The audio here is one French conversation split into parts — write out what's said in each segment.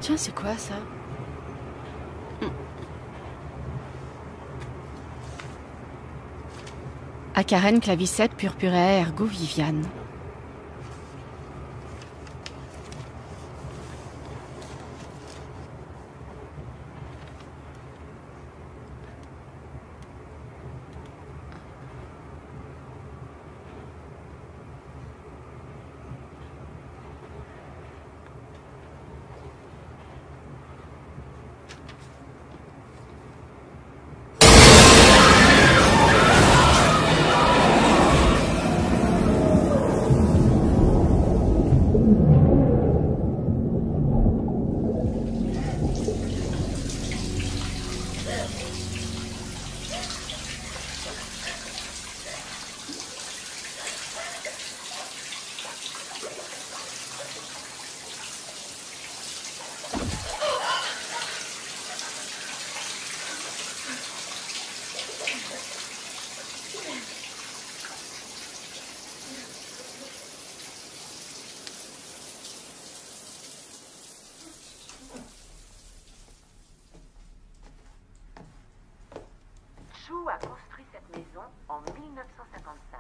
Tiens, c'est quoi ça? Acaren clavicette purpurea ergo Viviane. Chou a construit cette maison en 1955.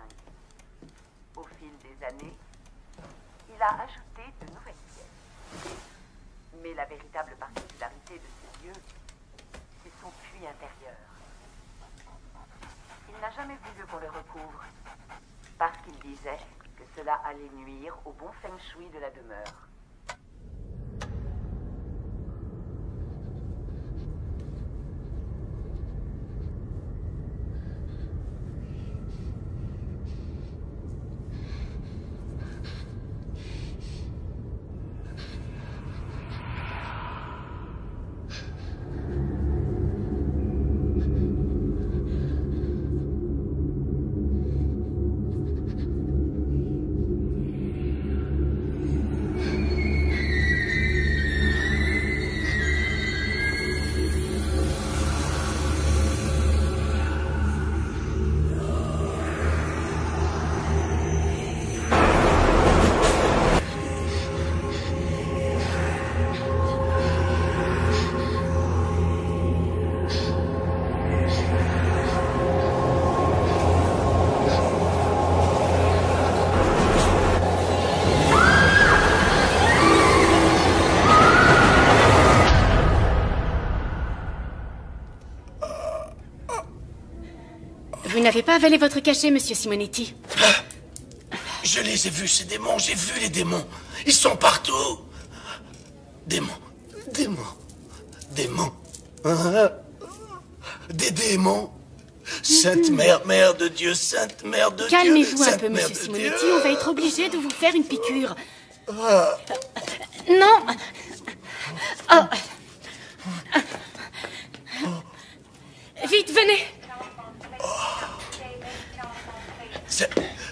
Au fil des années, il a ajouté de nouvelles pièces. Mais la véritable particularité de ce lieu, c'est son puits intérieur. Il n'a jamais voulu qu'on le recouvre, parce qu'il disait que cela allait nuire au bon feng shui de la demeure. Vous n'avez pas avalé votre cachet, monsieur Simonetti? Je les ai vus, ces démons, j'ai vu les démons. Ils sont partout. Démons, démons, démons. Hein? Des démons. Sainte Mère, Mère de Dieu, Sainte Mère de Dieu. Calmez-vous un Sainte peu, Mère monsieur de Simonetti. Dieu. On va être obligé de vous faire une piqûre. Non. Oh. Vite, venez.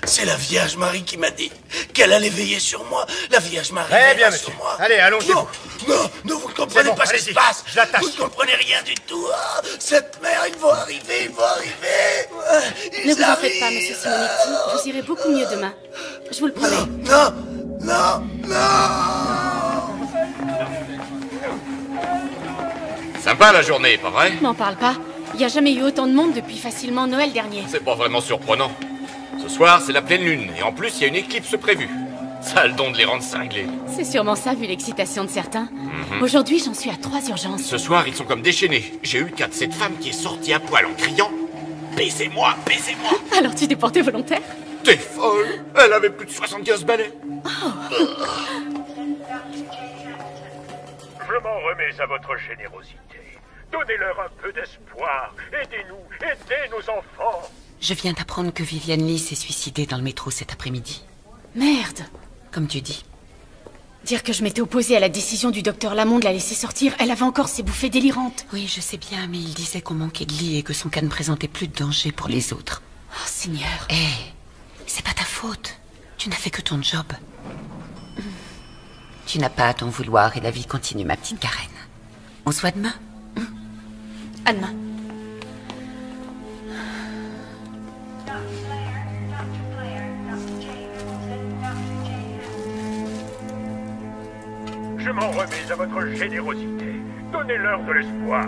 C'est la Vierge Marie qui m'a dit qu'elle allait veiller sur moi. La Vierge Marie Très bien, veillera monsieur. sur moi. Allez, allongez-vous. Non, vous ne comprenez bon, pas ce qui allez-y. se passe. Je l'attache. Vous ne comprenez rien du tout. Ah, cette mère, ils vont arriver. Ils Ne vous en arrivent. faites pas, monsieur Simonetti. Vous irez beaucoup mieux demain. Je vous le promets. Non. Sympa la journée, pas vrai? M'en parle pas. Il n'y a jamais eu autant de monde depuis facilement Noël dernier. C'est pas vraiment surprenant. Ce soir, c'est la pleine lune, et en plus, il y a une éclipse prévue. Ça a le don de les rendre cinglés. C'est sûrement ça, vu l'excitation de certains. Aujourd'hui, j'en suis à 3 urgences. Ce soir, ils sont comme déchaînés. J'ai eu le cas de cette femme qui est sortie à poil en criant « Baisez-moi, baisez-moi !» Alors tu t'es porté volontaire? T'es folle! Elle avait plus de 75 balais. Je m'en remets à votre générosité. Donnez-leur un peu d'espoir. Aidez-nous, aidez nos enfants. Je viens d'apprendre que Viviane Lee s'est suicidée dans le métro cet après-midi. Merde. Comme tu dis. Dire que je m'étais opposée à la décision du docteur Lamont de la laisser sortir, elle avait encore ses bouffées délirantes. Oui, je sais bien, mais il disait qu'on manquait de lit et que son cas ne présentait plus de danger pour les autres. Oh, Seigneur. Hé, c'est pas ta faute. Tu n'as fait que ton job. Tu n'as pas à t'en vouloir et la vie continue, ma petite Karen. On se voit demain? À demain. Je m'en remets à votre générosité. Donnez-leur de l'espoir.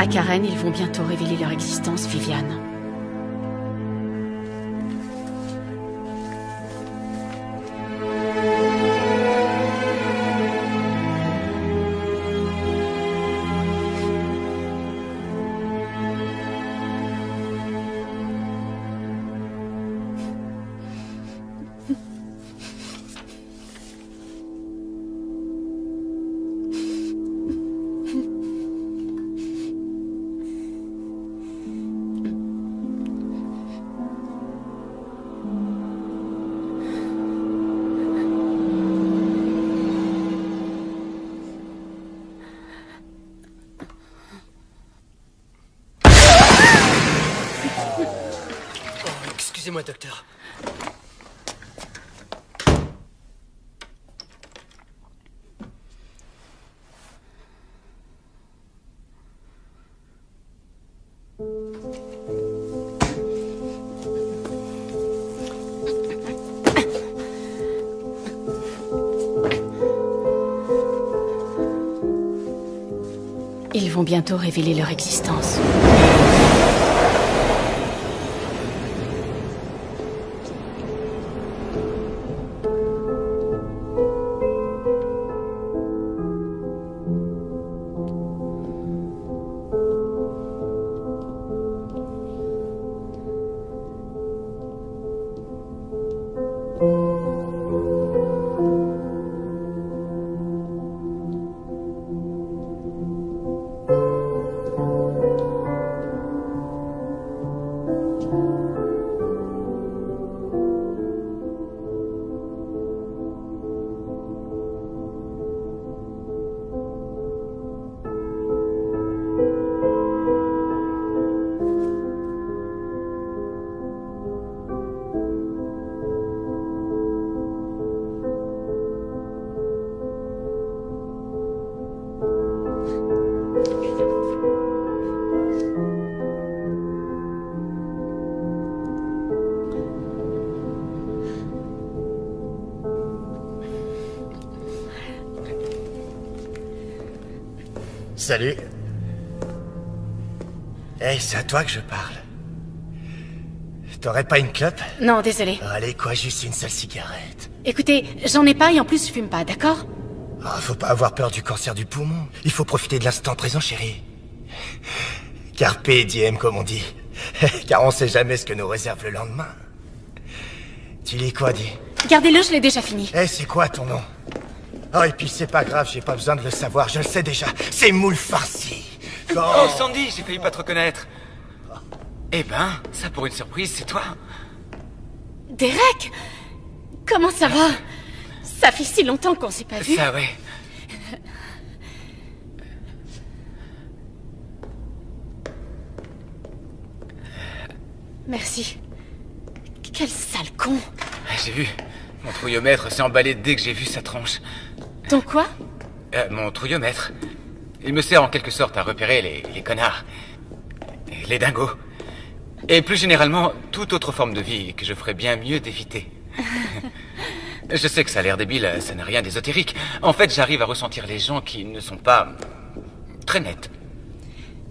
À Karen, ils vont bientôt révéler leur existence, Viviane. Excusez-moi, docteur. Ils vont bientôt révéler leur existence. Salut. Hey, c'est à toi que je parle. T'aurais pas une clope? Non, désolé. Allez, quoi, juste une seule cigarette. Écoutez, j'en ai pas et en plus je fume pas, d'accord? Oh, faut pas avoir peur du cancer du poumon. Il faut profiter de l'instant présent, chérie. Carpe diem, comme on dit. Car on sait jamais ce que nous réserve le lendemain. Tu lis quoi, dis? Gardez-le, je l'ai déjà fini. Eh, c'est quoi ton nom? Oh, et puis c'est pas grave, j'ai pas besoin de le savoir, je le sais déjà. C'est Moule Farci. Oh, Sandy, j'ai failli pas te reconnaître. Eh ben, ça pour une surprise, c'est toi. Derek! Comment ça va? Ça fait si longtemps qu'on s'est pas vu. Ça, ouais. Merci. Quel sale con. J'ai vu. Mon trouillomètre s'est emballé dès que j'ai vu sa tronche. Ton quoi? Mon trouillomètre. Il me sert en quelque sorte à repérer les connards. Les dingos. Et plus généralement, toute autre forme de vie que je ferais bien mieux d'éviter. Je sais que ça a l'air débile, ça n'a rien d'ésotérique. En fait, j'arrive à ressentir les gens qui ne sont pas très nets.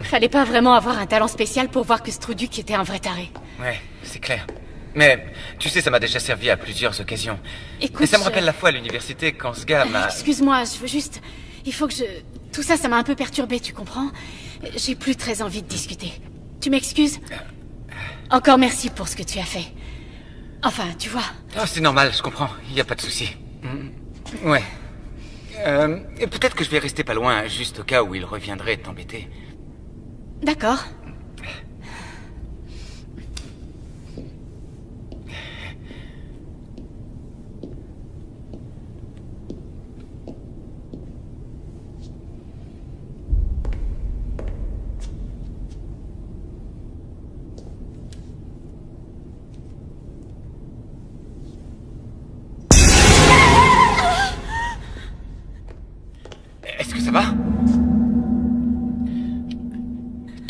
Fallait pas vraiment avoir un talent spécial pour voir que Struduc était un vrai taré. Ouais, c'est clair. Mais, tu sais, ça m'a déjà servi à plusieurs occasions. Écoute, et ça me rappelle la fois à l'université quand ce gars m'a... Excuse-moi, je veux juste... Il faut que je... Tout ça, ça m'a un peu perturbé, tu comprends? J'ai plus très envie de discuter. Tu m'excuses? Encore merci pour ce que tu as fait. Enfin, tu vois... Oh, c'est normal, je comprends. Il n'y a pas de souci. Ouais. Et peut-être que je vais rester pas loin, juste au cas où il reviendrait t'embêter. D'accord.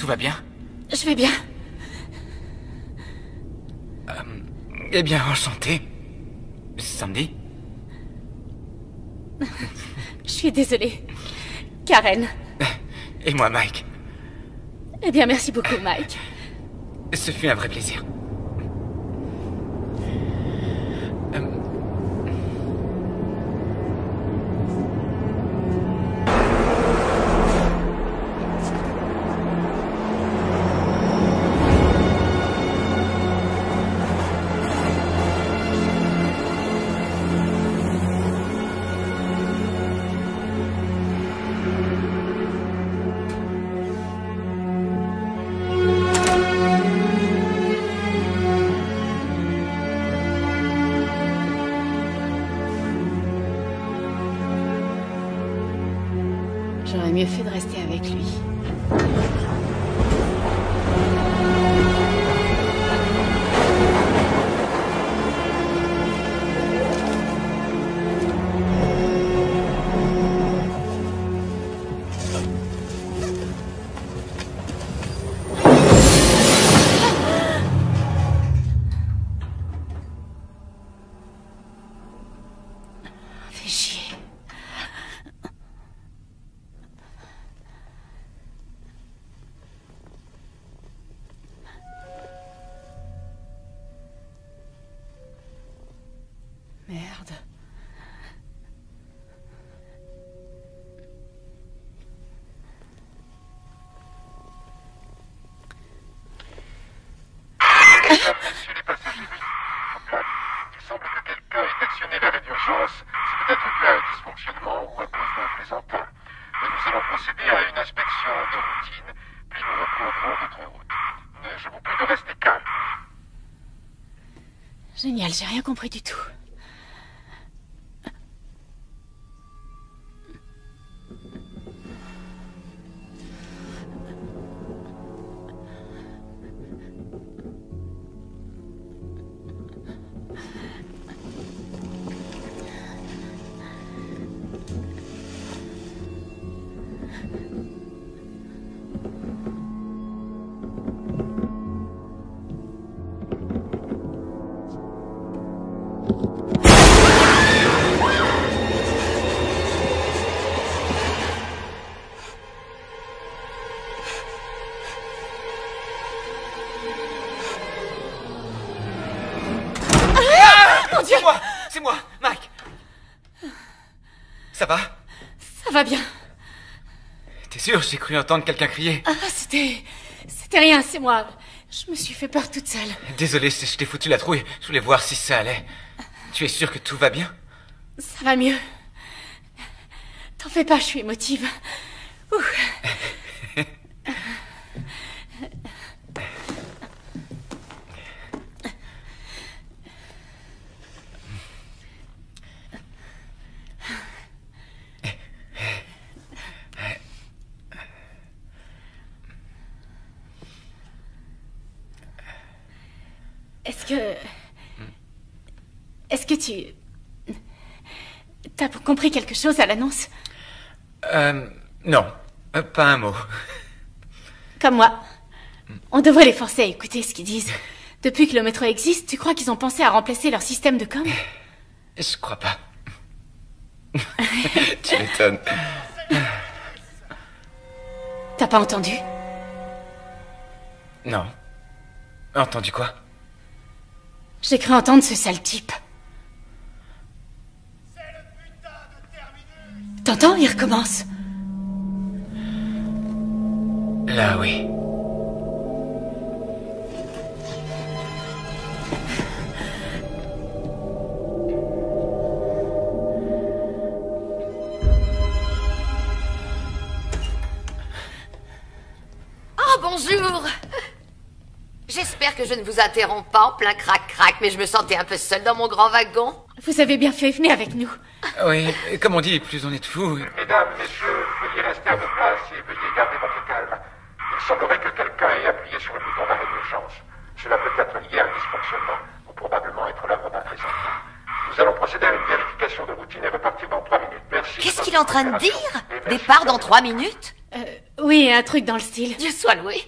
va bien? Je vais bien. Eh bien, enchanté. Sandy? Je suis désolée. Karen. Et moi, Mike. Eh bien, merci beaucoup, Mike. Ce fut un vrai plaisir. J'aurais mieux fait de rester avec lui. Fais chier. Merde. Messieurs les passagers, il semble que quelqu'un ait actionné l'arrêt d'urgence. C'est peut-être dû à un dysfonctionnement ou à cause d'un plaisantin. Mais nous allons procéder à une inspection de routine, puis nous reprendrons notre route. Je vous prie de rester calme. Génial, j'ai rien compris du tout. C'est moi, Mike. Ça va? Ça va bien. T'es sûr? J'ai cru entendre quelqu'un crier. Ah, c'était rien, c'est moi. Je me suis fait peur toute seule. Désolé, je t'ai foutu la trouille. Je voulais voir si ça allait. Tu es sûr que tout va bien? Ça va mieux. T'en fais pas, je suis émotive. Ouh. Est-ce que tu... T'as compris quelque chose à l'annonce? Non. Pas un mot. Comme moi. On devrait les forcer à écouter ce qu'ils disent. Depuis que le métro existe, tu crois qu'ils ont pensé à remplacer leur système de com? Je crois pas. Tu m'étonnes. T'as pas entendu? Non. Entendu quoi? J'ai cru entendre ce sale type. T'entends? Il recommence. Là, oui. Oh, bonjour! J'espère que je ne vous interromps pas en plein crac-crac, mais je me sentais un peu seule dans mon grand wagon. Vous avez bien fait, venez avec nous. Oui, comme on dit, plus on est de fous. Mesdames, messieurs, veuillez rester à vos places et veuillez garder votre calme. Il semblerait que quelqu'un ait appuyé sur le bouton d'arrêt d'urgence. Cela peut être lié à un dysfonctionnement, ou probablement être l'œuvre d'un plaisantin. Nous allons procéder à une vérification de routine et repartir dans 3 minutes. Merci. Qu'est-ce qu'il est en train de dire? Départ dans 3 minutes? Oui, un truc dans le style. Dieu soit loué.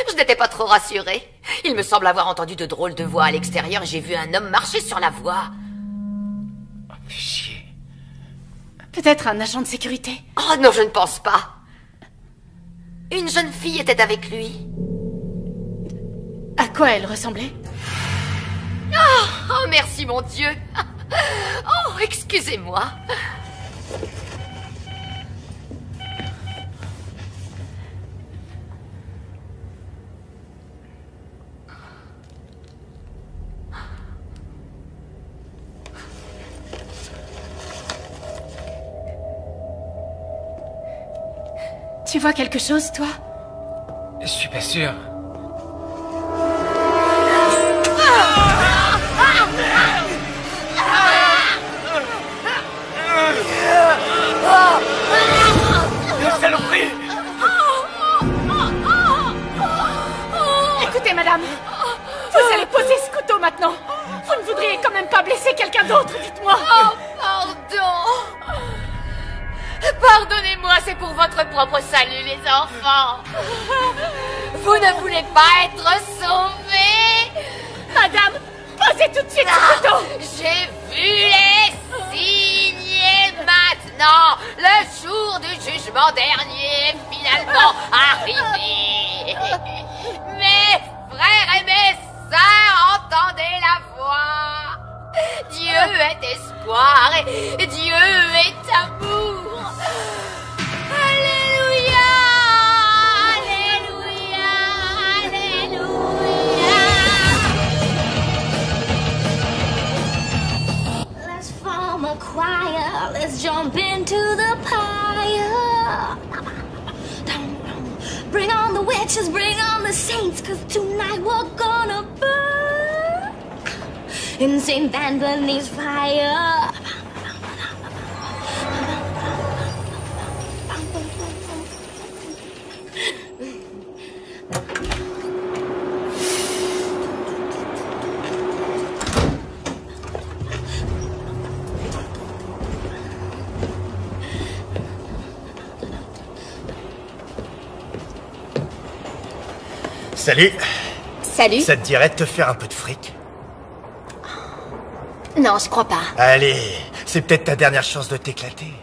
Je n'étais pas trop rassurée. Il me semble avoir entendu de drôles de voix à l'extérieur et j'ai vu un homme marcher sur la voie. Oh, fais chier. Peut-être un agent de sécurité. Oh non, je ne pense pas. Une jeune fille était avec lui. À quoi elle ressemblait? Oh, merci mon Dieu. Oh, excusez-moi. Tu vois quelque chose, toi? Je suis pas sûr. Saloperie! Écoutez, madame, vous allez poser ce couteau maintenant. Vous ne voudriez quand même pas blesser quelqu'un d'autre, dites-moi. Oh, pardon. Pardonnez-moi, c'est pour votre propre salut, les enfants. Vous ne voulez pas être sauvés? Madame, posez tout de suite ce couteau. J'ai vu les signes et maintenant, le jour du jugement dernier est finalement arrivé. Mes frères et mes sœurs, entendez la voix. Dieu est espoir et Dieu est amour. Alléluia, Alléluia, Alléluia. Let's form a choir, let's jump into the pyre. Bring on the witches, bring on the saints, 'cause tonight we're gonna burn in St. Anthony's fire. Salut. Salut. Ça te dirait de te faire un peu de fric? Non, je crois pas. Allez, c'est peut-être ta dernière chance de t'éclater.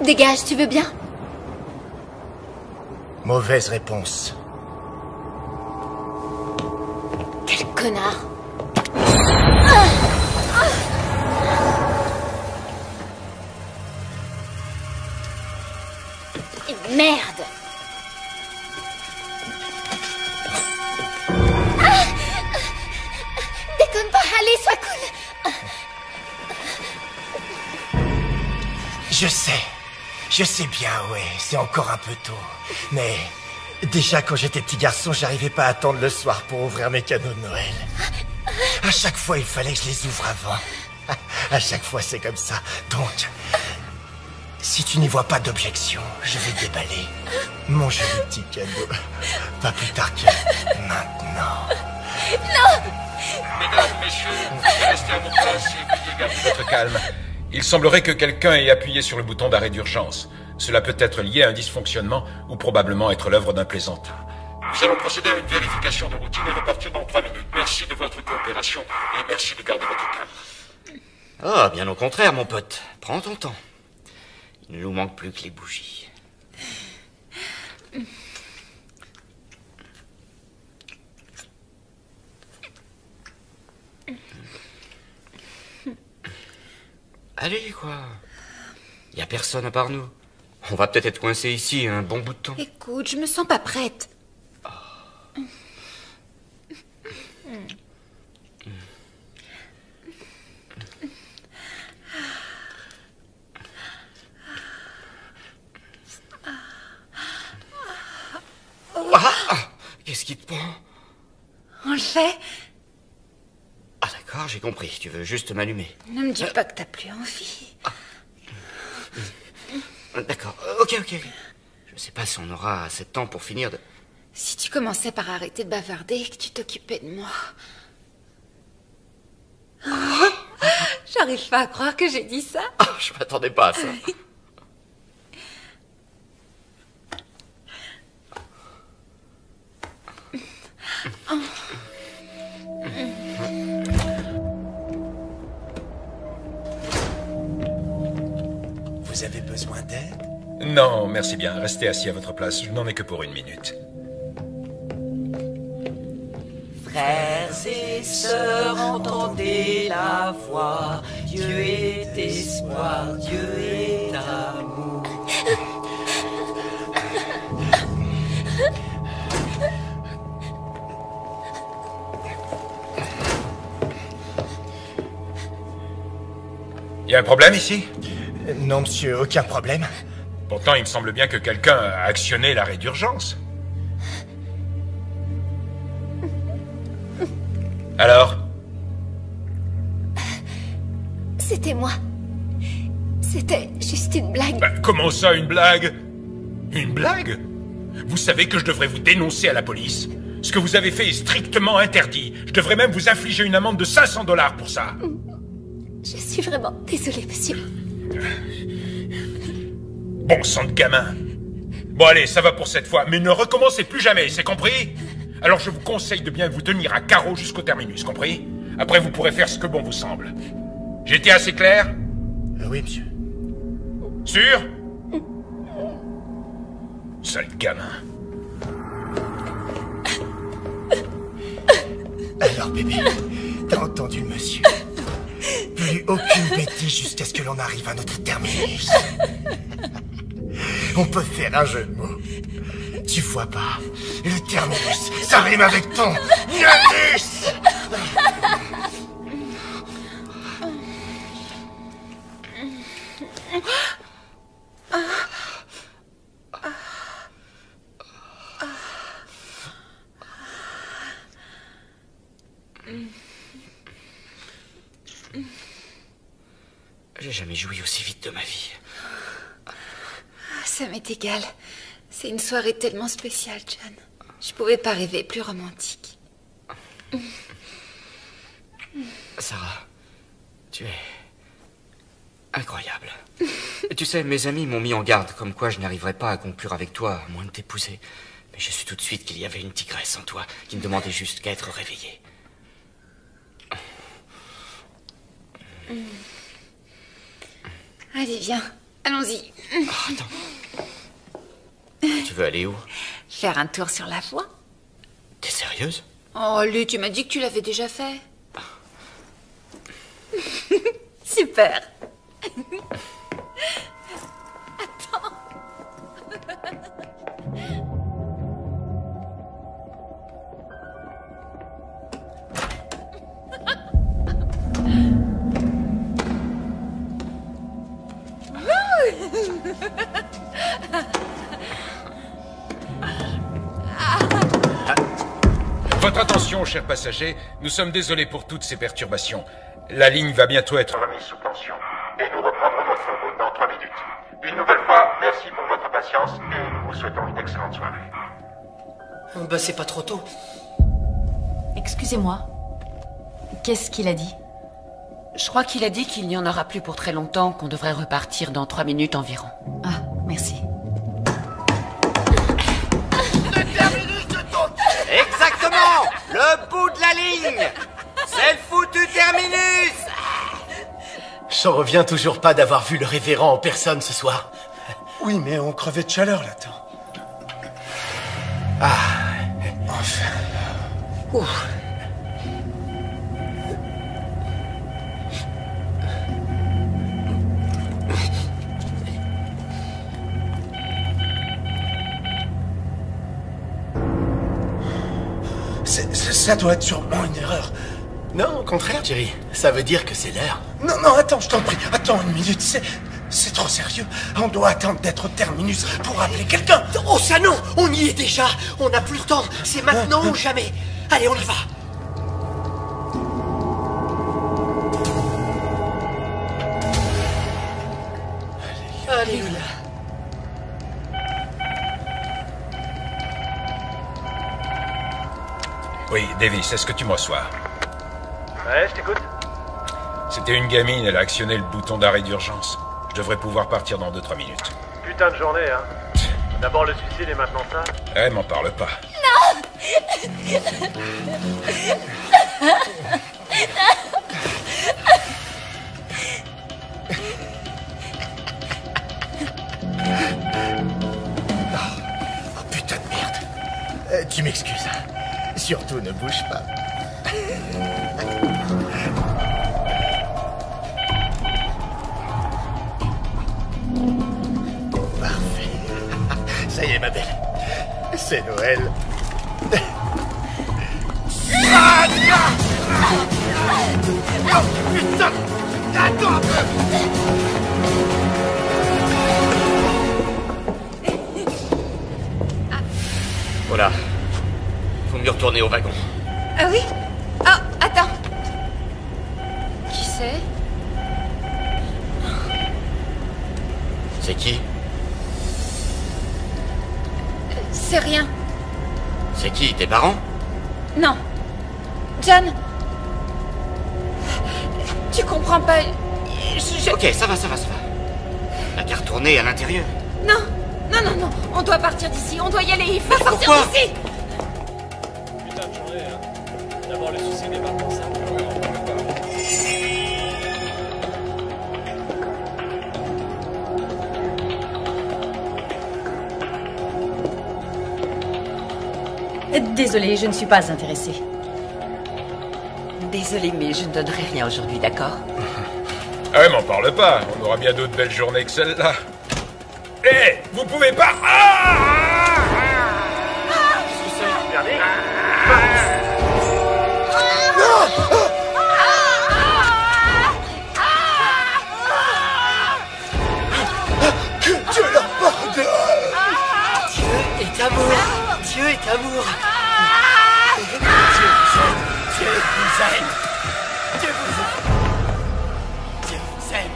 Dégage, tu veux bien? Mauvaise réponse. Quel connard. Merde. Déconne pas, allez, sois cool. Je sais bien, ouais, c'est encore un peu tôt. Mais déjà quand j'étais petit garçon, j'arrivais pas à attendre le soir pour ouvrir mes cadeaux de Noël. À chaque fois, il fallait que je les ouvre avant. À chaque fois, c'est comme ça. Donc, si tu n'y vois pas d'objection, je vais déballer mon joli petit cadeau. Pas plus tard que maintenant. Mesdames, messieurs, restez à vos places et veuillez garder Votre calme. Il semblerait que quelqu'un ait appuyé sur le bouton d'arrêt d'urgence. Cela peut être lié à un dysfonctionnement ou probablement être l'œuvre d'un plaisantin. Nous allons procéder à une vérification de routine et repartir dans 3 minutes. Merci de votre coopération et merci de garder votre calme. Ah, bien au contraire, mon pote. Prends ton temps. Il ne nous manque plus que les bougies. Allez, quoi. Il n'y a personne à part nous. On va peut-être être coincés ici un bon bout de temps. Écoute, je me sens pas prête. Qu'est-ce qui te prend? On le fait? Ah d'accord, j'ai compris. Tu veux juste m'allumer. Ne me dis pas que t'as plus envie. D'accord, ok. Je ne sais pas si on aura assez de temps pour finir de... Si tu commençais par arrêter de bavarder et que tu t'occupais de moi. J'arrive pas à croire que j'ai dit ça. Ah, je m'attendais pas à ça. Non, merci bien. Restez assis à votre place. Je n'en ai que pour 1 minute. Frères et sœurs, entendez la voix. Dieu est espoir, Dieu est amour. Y a un problème ici? Non, monsieur, aucun problème. Pourtant, il me semble bien que quelqu'un a actionné l'arrêt d'urgence. Alors? C'était moi. C'était juste une blague. Bah, comment ça, une blague? Une blague? Vous savez que je devrais vous dénoncer à la police. Ce que vous avez fait est strictement interdit. Je devrais même vous infliger une amende de 500 $ pour ça. Je suis vraiment désolée, monsieur. Bon sang de gamin. Bon allez, ça va pour cette fois, mais ne recommencez plus jamais, c'est compris? Alors je vous conseille de bien vous tenir à carreau jusqu'au terminus, compris? Après vous pourrez faire ce que bon vous semble. J'ai été assez clair? Oui, monsieur. Sûr? Sale gamin. Alors bébé, t'as entendu le monsieur? Plus aucune bêtise jusqu'à ce que l'on arrive à notre terminus. On peut faire un jeu de mots. Tu vois pas, le terminus, ça rime avec ton anus. J'ai jamais joui aussi vite de ma vie. Ça m'est égal. C'est une soirée tellement spéciale, John. Je pouvais pas rêver plus romantique. Sarah, tu es incroyable. Tu sais, mes amis m'ont mis en garde, comme quoi je n'arriverais pas à conclure avec toi, à moins de t'épouser. Mais j'ai su tout de suite qu'il y avait une tigresse en toi, qui ne demandait juste qu'à être réveillée. Allez, viens. Allons-y. Oh, attends. Tu veux aller où? Faire un tour sur la voie. T'es sérieuse? Oh, Lu, tu m'as dit que tu l'avais déjà fait. Super. Attends. Votre attention, chers passagers, nous sommes désolés pour toutes ces perturbations. La ligne va bientôt être remise sous tension. Et nous reprendrons notre route dans 3 minutes. Une nouvelle fois, merci pour votre patience et nous vous souhaitons une excellente soirée. Bah, c'est pas trop tôt. Excusez-moi. Qu'est-ce qu'il a dit? Je crois qu'il a dit qu'il n'y en aura plus pour très longtemps, qu'on devrait repartir dans 3 minutes environ. Ah, merci. Exactement! Le bout de la ligne! C'est le foutu terminus! J'en reviens toujours pas d'avoir vu le révérend en personne ce soir. Oui, mais on crevait de chaleur là-dedans. Ah, enfin. Ouf. Ça doit être sûrement une erreur. Non, au contraire, Jerry. Ça veut dire que c'est l'heure. Non, non, attends, je t'en prie. Attends 1 minute, c'est trop sérieux. On doit attendre d'être au terminus pour appeler quelqu'un. Oh, ça non! On y est déjà! On n'a plus le temps! C'est maintenant ou jamais! Allez, on y va! Alléluia! Oui, Davis, est-ce que tu me reçois? Ouais, je t'écoute. C'était une gamine, elle a actionné le bouton d'arrêt d'urgence. Je devrais pouvoir partir dans 2-3 minutes. Putain de journée, hein. D'abord le suicide et maintenant ça. Eh, m'en parle pas. Non. Tu m'excuses. Surtout, ne bouge pas. Parfait. Ça y est, ma belle. C'est Noël. Ah, oh, putain! Attends un peu! Voilà. Faut mieux retourner au wagon. Ah oui? Ah, attends. Qui c'est? C'est qui? C'est rien. C'est qui? Tes parents? Non. John. Tu comprends pas. Ok, ça va. T'as qu'à retourner à l'intérieur. Non. On doit partir d'ici. On doit y aller. Il faut sortir pourquoi d'ici. Putain de journée, hein. D'abord le suicide et maintenant ça. Désolée, je ne suis pas intéressée. Désolée, mais je ne donnerai rien aujourd'hui, d'accord? Ah ouais, m'en parle pas. On aura bien d'autres belles journées que celle-là. Hé, vous pouvez pas... Que Dieu leur pardonne! Dieu est amour. Dieu est amour. Dieu vous aime. Dieu vous aime. Dieu vous aime.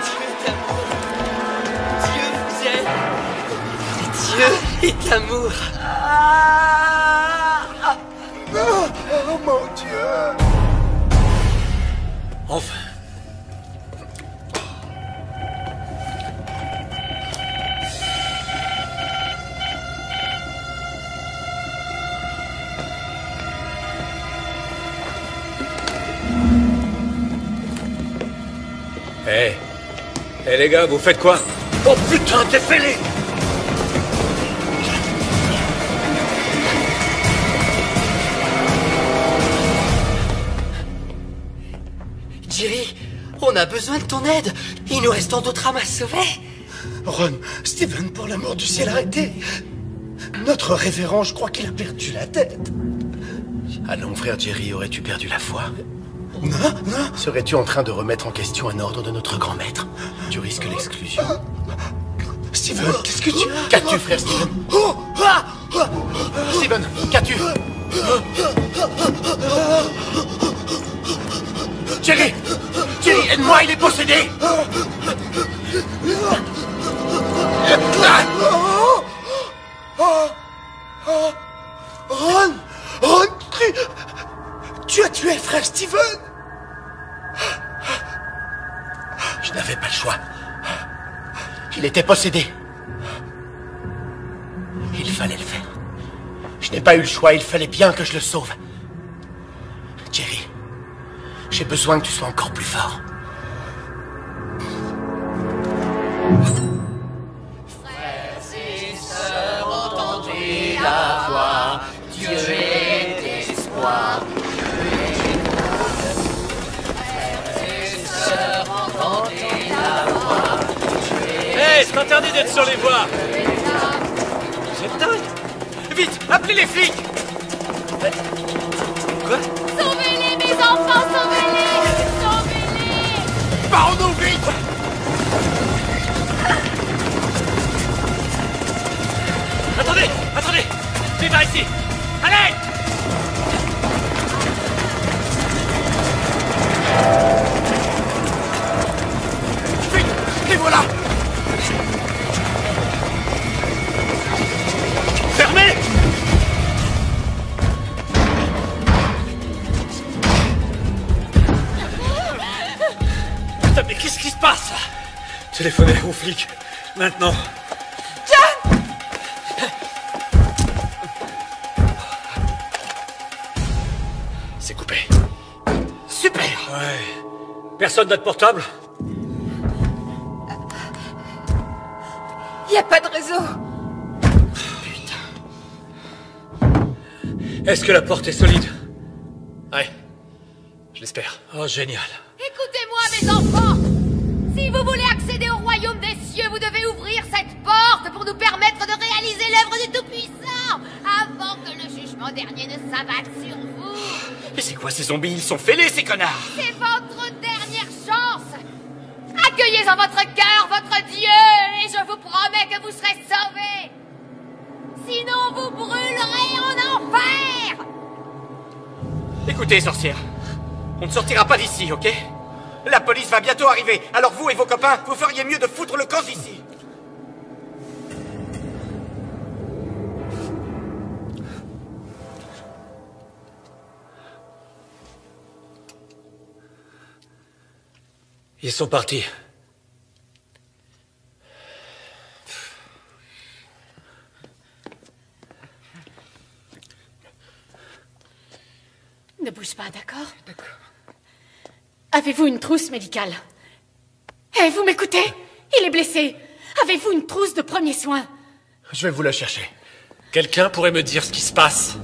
Dieu est amour. Dieu vous aime. Dieu est amour. Oh mon Dieu! Enfin. Hé les gars, vous faites quoi? Oh putain, t'es fêlé! Jerry, on a besoin de ton aide. Il nous reste tant d'autres âmes à sauver. Ron, Steven, pour l'amour du ciel, arrêtez! Notre révérend, je crois qu'il a perdu la tête. Allons, frère Jerry, aurais-tu perdu la foi? Non. Serais-tu en train de remettre en question un ordre de notre grand maître? Tu risques l'exclusion. Steven, qu'est-ce que tu as? Qu'as-tu, frère Steven? Steven, qu'as-tu? Jerry, aide-moi, il est possédé! Ron, tu as tué frère Steven! Je n'avais pas le choix. Il était possédé. Il fallait le faire. Je n'ai pas eu le choix, il fallait bien que je le sauve. Jerry, j'ai besoin que tu sois encore plus fort. Frères et sœurs, entendez la voix. Dieu est d'espoir. Hé, c'est interdit d'être sur les voies. Vous êtes dingue. Vite, appelez les flics. Quoi? Sauvez-les, mes enfants, sauvez-les! Sauvez-les! Parons-nous vite! Attendez! Viens par ici! Allez! Vite! Les voilà! Fermez! Putain, mais qu'est-ce qui se passe? Téléphonez aux flics. Maintenant. C'est coupé. Super! Ouais. Personne n'a de portable? Y a pas de réseau. Est-ce que la porte est solide? Ouais. Je l'espère. Oh, génial. Écoutez-moi, mes enfants. Si vous voulez accéder au royaume des cieux, vous devez ouvrir cette porte pour nous permettre de réaliser l'œuvre du Tout-Puissant avant que le jugement dernier ne s'abatte sur vous. Mais c'est quoi ces zombies? Ils sont fêlés, ces connards! C'est votre dernière chance. Accueillez en votre cœur votre Dieu et je vous promets que vous serez sauvés. Sinon, vous brûlerez en enfer. Écoutez, sorcière, on ne sortira pas d'ici, ok? La police va bientôt arriver, alors vous et vos copains, vous feriez mieux de foutre le camp d'ici. Ils sont partis. Ne bouge pas, d'accord? D'accord. Avez-vous une trousse médicale? Eh, vous m'écoutez? Il est blessé. Avez-vous une trousse de premiers soins? Je vais vous la chercher. Quelqu'un pourrait me dire ce qui se passe?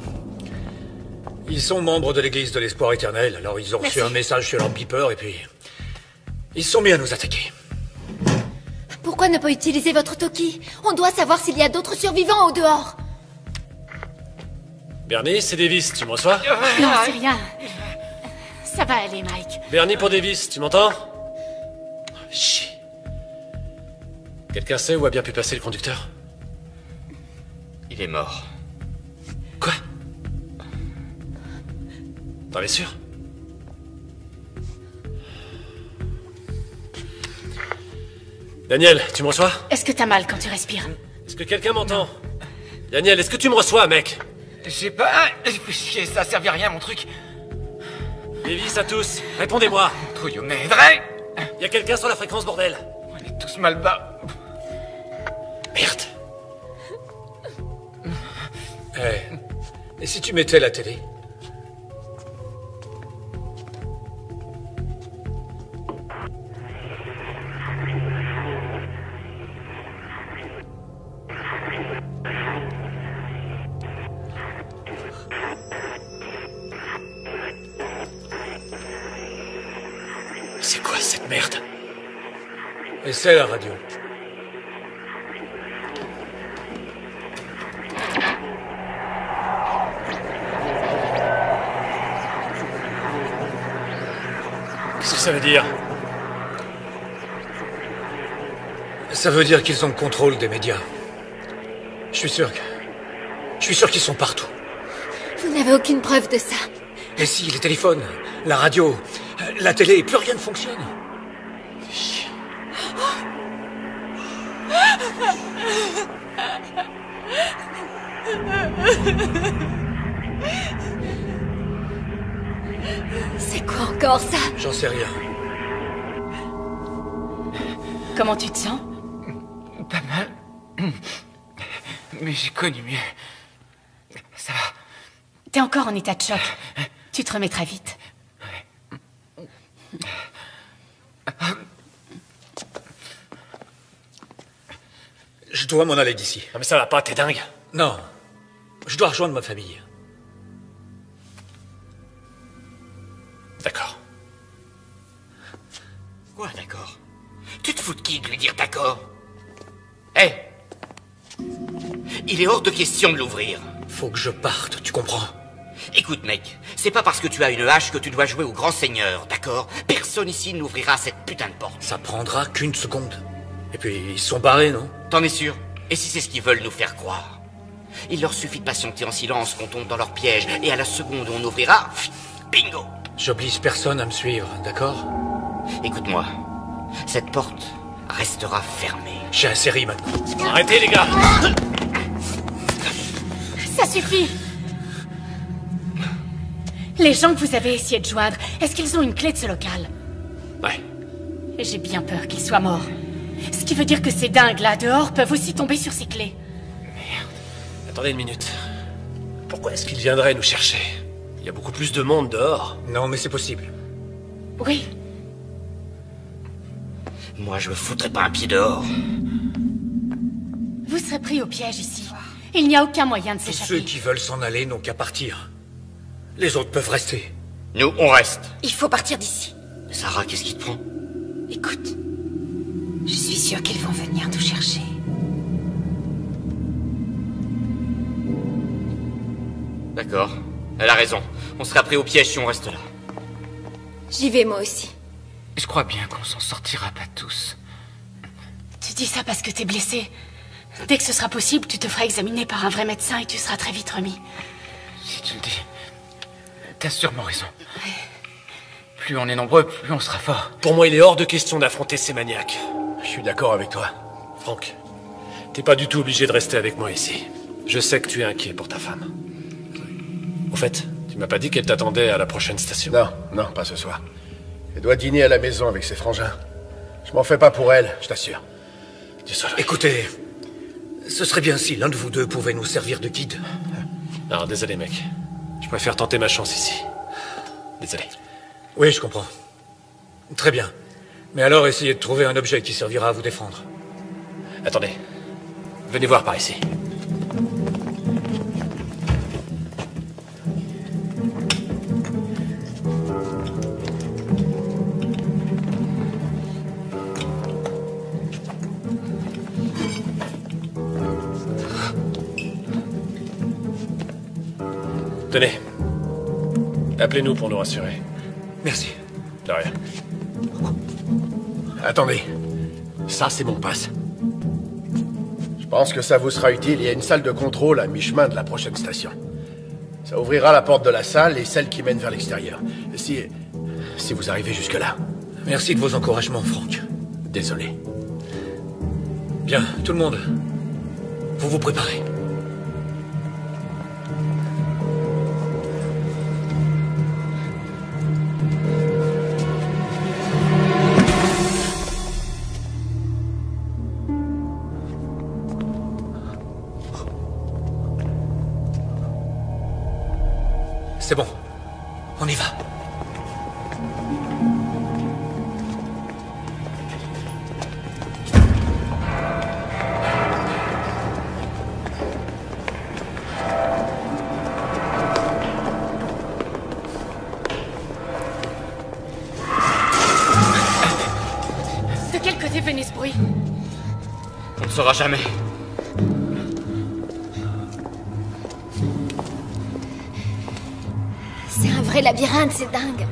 Ils sont membres de l'église de l'espoir éternel, alors ils ont reçu un message sur leur beeper et puis... ils se sont mis à nous attaquer. Pourquoi ne pas utiliser votre Toki? On doit savoir s'il y a d'autres survivants au dehors. Bernie, c'est Davis, tu me reçois? Non, c'est rien. Ça va aller, Mike. Bernie pour Davis, tu m'entends? Chier. Quelqu'un sait où a bien pu passer le conducteur? Il est mort. Quoi? T'en es sûr? Daniel, tu me reçois? Est-ce que t'as mal quand tu respires? Est-ce que quelqu'un m'entend? Daniel, est-ce que tu me reçois, mec? J'ai pas... Chier, ça servait à rien, mon truc. Davis à tous, répondez-moi. Trouillou m'aiderait. Y a quelqu'un sur la fréquence, bordel? On est tous mal bas. Merde. Et si tu mettais la télé? C'est quoi cette merde? Et c'est la radio. Qu'est-ce que ça veut dire? Ça veut dire qu'ils ont le contrôle des médias. Je suis sûr qu'ils sont partout. Vous n'avez aucune preuve de ça. Mais si, les téléphones, la radio, la télé, plus rien ne fonctionne. C'est quoi encore ça? J'en sais rien. Comment tu te sens? Pas mal. Mais j'ai connu mieux. Ça va. T'es encore en état de choc. Tu te remettras vite. Je dois m'en aller d'ici. Non mais ça va pas, t'es dingue? Non. Je dois rejoindre ma famille. D'accord. Quoi, d'accord? Tu te fous de qui de lui dire d'accord? Hé! Il est hors de question de l'ouvrir. Faut que je parte, tu comprends? Écoute, mec, c'est pas parce que tu as une hache que tu dois jouer au grand seigneur, d'accord? Personne ici n'ouvrira cette putain de porte. Ça prendra qu'une seconde. Et puis, ils sont barrés, non? T'en es sûr? Et si c'est ce qu'ils veulent nous faire croire? Il leur suffit de patienter en silence qu'on tombe dans leur piège, et à la seconde où on ouvrira, bingo! J'oblige personne à me suivre, d'accord? Écoute-moi, cette porte restera fermée. J'ai assez ri maintenant. Arrêtez, les gars! Ça suffit! Les gens que vous avez essayé de joindre, est-ce qu'ils ont une clé de ce local? Ouais. J'ai bien peur qu'ils soient morts. Ce qui veut dire que ces dingues là dehors peuvent aussi tomber sur ces clés. Merde. Attendez une minute. Pourquoi est-ce qu'ils viendraient nous chercher? Il y a beaucoup plus de monde dehors. Non, mais c'est possible. Oui. Moi, je me foutrais pas un pied dehors. Vous serez pris au piège ici. Il n'y a aucun moyen de Tous s'échapper. ceux qui veulent s'en aller n'ont qu'à partir. Les autres peuvent rester. Nous, on reste. Il faut partir d'ici. Sarah, qu'est-ce qui te prend? Écoute, je suis sûre qu'ils vont venir nous chercher. D'accord. Elle a raison. On sera pris au piège si on reste là. J'y vais moi aussi. Je crois bien qu'on s'en sortira pas tous. Tu dis ça parce que t'es blessé. Dès que ce sera possible, tu te feras examiner par un vrai médecin et tu seras très vite remis. Si tu le dis, t'as sûrement raison. Plus on est nombreux, plus on sera fort. Pour moi, il est hors de question d'affronter ces maniaques. Je suis d'accord avec toi. Franck, t'es pas du tout obligé de rester avec moi ici. Je sais que tu es inquiet pour ta femme. Au fait, tu m'as pas dit qu'elle t'attendait à la prochaine station? Non, non, pas ce soir. Elle doit dîner à la maison avec ses frangins. Je m'en fais pas pour elle, je t'assure. Désolé. Écoutez, ce serait bien si l'un de vous deux pouvait nous servir de guide. Non, désolé mec. Je préfère tenter ma chance ici. Désolé. Oui, je comprends. Très bien. Mais alors, essayez de trouver un objet qui servira à vous défendre. Attendez. Venez voir par ici. Tenez. Appelez-nous pour nous rassurer. Merci. De rien. Attendez. Ça, c'est mon passe. Je pense que ça vous sera utile. Il y a une salle de contrôle à mi-chemin de la prochaine station. Ça ouvrira la porte de la salle et celle qui mène vers l'extérieur. Si vous arrivez jusque-là. Merci de vos encouragements, Franck. Désolé. Bien, tout le monde. Vous vous préparez. C'est bon. On y va. De quel côté venait ce bruit? On ne saura jamais. C'est un vrai labyrinthe, c'est dingue.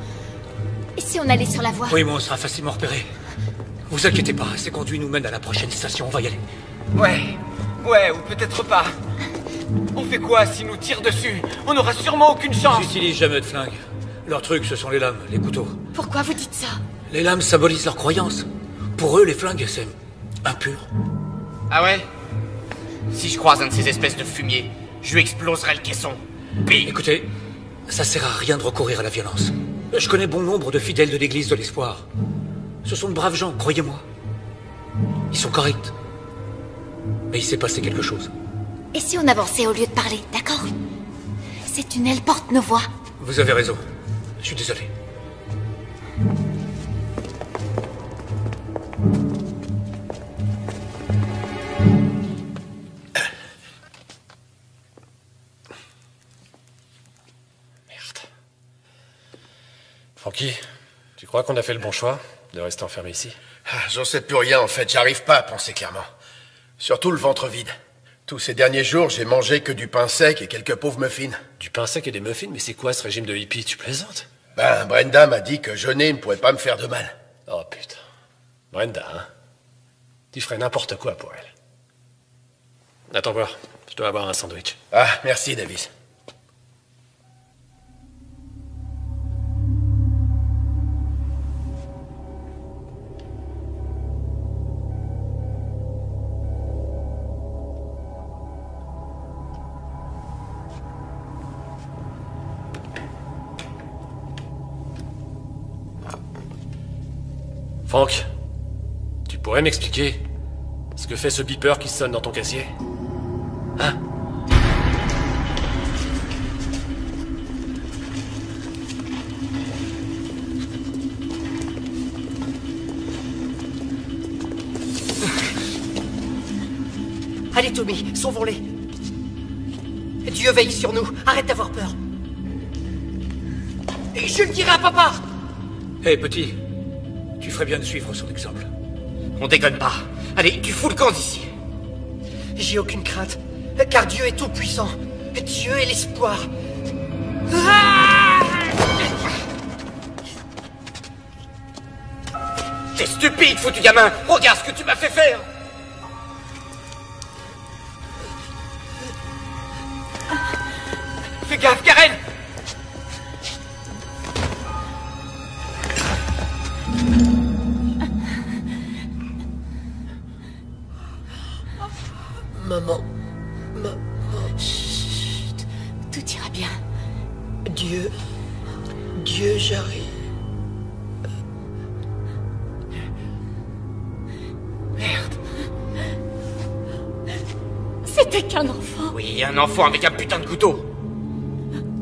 Et si on allait sur la voie? Oui, mais on sera facilement repéré. Vous inquiétez pas, ces conduits nous mènent à la prochaine station, on va y aller. Ouais, ou peut-être pas. On fait quoi s'ils nous tirent dessus? On n'aura sûrement aucune chance. Ils n'utilisent jamais de flingue. Leur truc, ce sont les lames, les couteaux. Pourquoi vous dites ça? Les lames symbolisent leurs croyances. Pour eux, les flingues, c'est impur. Ah ouais? Si je croise un de ces espèces de fumier, je lui exploserai le caisson. Bing! Écoutez, ça sert à rien de recourir à la violence. Je connais bon nombre de fidèles de l'église de l'espoir. Ce sont de braves gens, croyez-moi. Ils sont corrects. Mais il s'est passé quelque chose. Et si on avançait au lieu de parler, d'accord? Ces tunnels portent nos voix. Vous avez raison. Je suis désolé. Francky, tu crois qu'on a fait le bon choix de rester enfermé ici? J'en sais plus rien en fait, j'arrive pas à penser clairement. Surtout le ventre vide. Tous ces derniers jours, j'ai mangé que du pain sec et quelques pauvres muffins. Du pain sec et des muffins? Mais c'est quoi ce régime de hippie? Tu plaisantes? Ben, Brenda m'a dit que jeûner ne pourrait pas me faire de mal. Oh putain. Brenda, hein? Tu ferais n'importe quoi pour elle. Attends voir, je dois avoir un sandwich. Ah, merci Davis. Franck, tu pourrais m'expliquer ce que fait ce beeper qui sonne dans ton casier? Hein? Allez, Tommy, sauvons-les. Dieu veille sur nous. Arrête d'avoir peur. Et je le dirai à papa. Hé, petit, tu ferais bien de suivre son exemple. On déconne pas. Allez, tu fous le camp d'ici. J'ai aucune crainte, car Dieu est tout-puissant. Dieu est l'espoir. T'es stupide, foutu gamin. Regarde ce que tu m'as fait faire. Fais gaffe, Karen. Maman. Chut. Tout ira bien. Dieu, j'arrive. Merde. C'était qu'un enfant. Oui, un enfant avec un putain de couteau.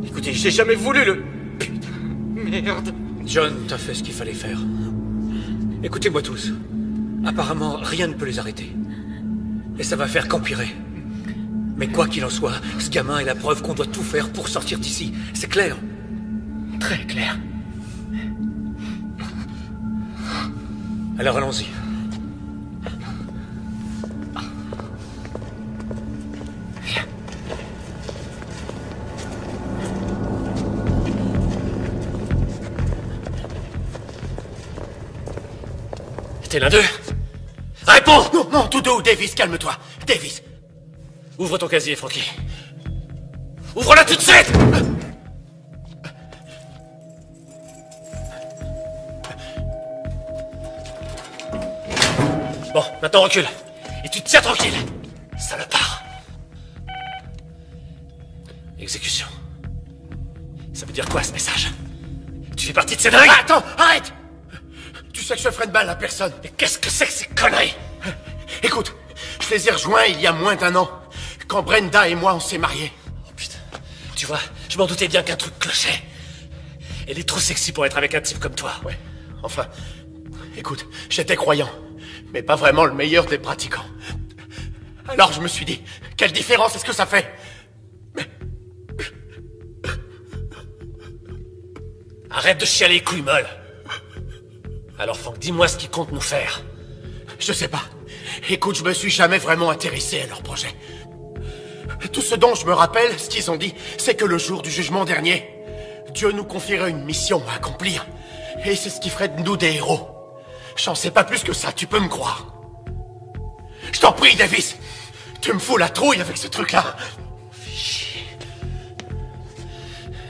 Écoutez, j'ai jamais voulu le... Putain, merde. John, t'as fait ce qu'il fallait faire. Écoutez-moi tous. Apparemment, rien ne peut les arrêter. Et ça va faire qu'empirer. Mais quoi qu'il en soit, ce gamin est la preuve qu'on doit tout faire pour sortir d'ici. C'est clair? Très clair. Alors allons-y. Viens. T'es l'un d'eux? Réponds! Non, non, tout doux, Davis, calme-toi. Davis. Ouvre ton casier, Frankie. Ouvre-la tout de suite! Bon, maintenant recule. Et tu te tiens tranquille. Salopard. Exécution. Ça veut dire quoi, ce message? Tu fais partie de ces dingues? Attends, arrête! Tu sais que je ferai de mal à personne. Mais qu'est-ce que c'est que ces conneries? Écoute, je les ai rejoints il y a moins d'1 an, quand Brenda et moi on s'est mariés. Oh putain. Tu vois, je m'en doutais bien qu'un truc clochait. Elle est trop sexy pour être avec un type comme toi. Ouais, enfin, écoute, j'étais croyant, mais pas vraiment le meilleur des pratiquants. Alors je me suis dit, quelle différence est-ce que ça fait? Arrête de chialer les couilles molles. Alors Franck, dis-moi ce qu'ils comptent nous faire. Je sais pas. Écoute, je me suis jamais vraiment intéressé à leur projet. Tout ce dont je me rappelle, ce qu'ils ont dit, c'est que le jour du jugement dernier, Dieu nous confierait une mission à accomplir. Et c'est ce qui ferait de nous des héros. J'en sais pas plus que ça, tu peux me croire. Je t'en prie, Davis. Tu me fous la trouille avec ce truc-là. Chier.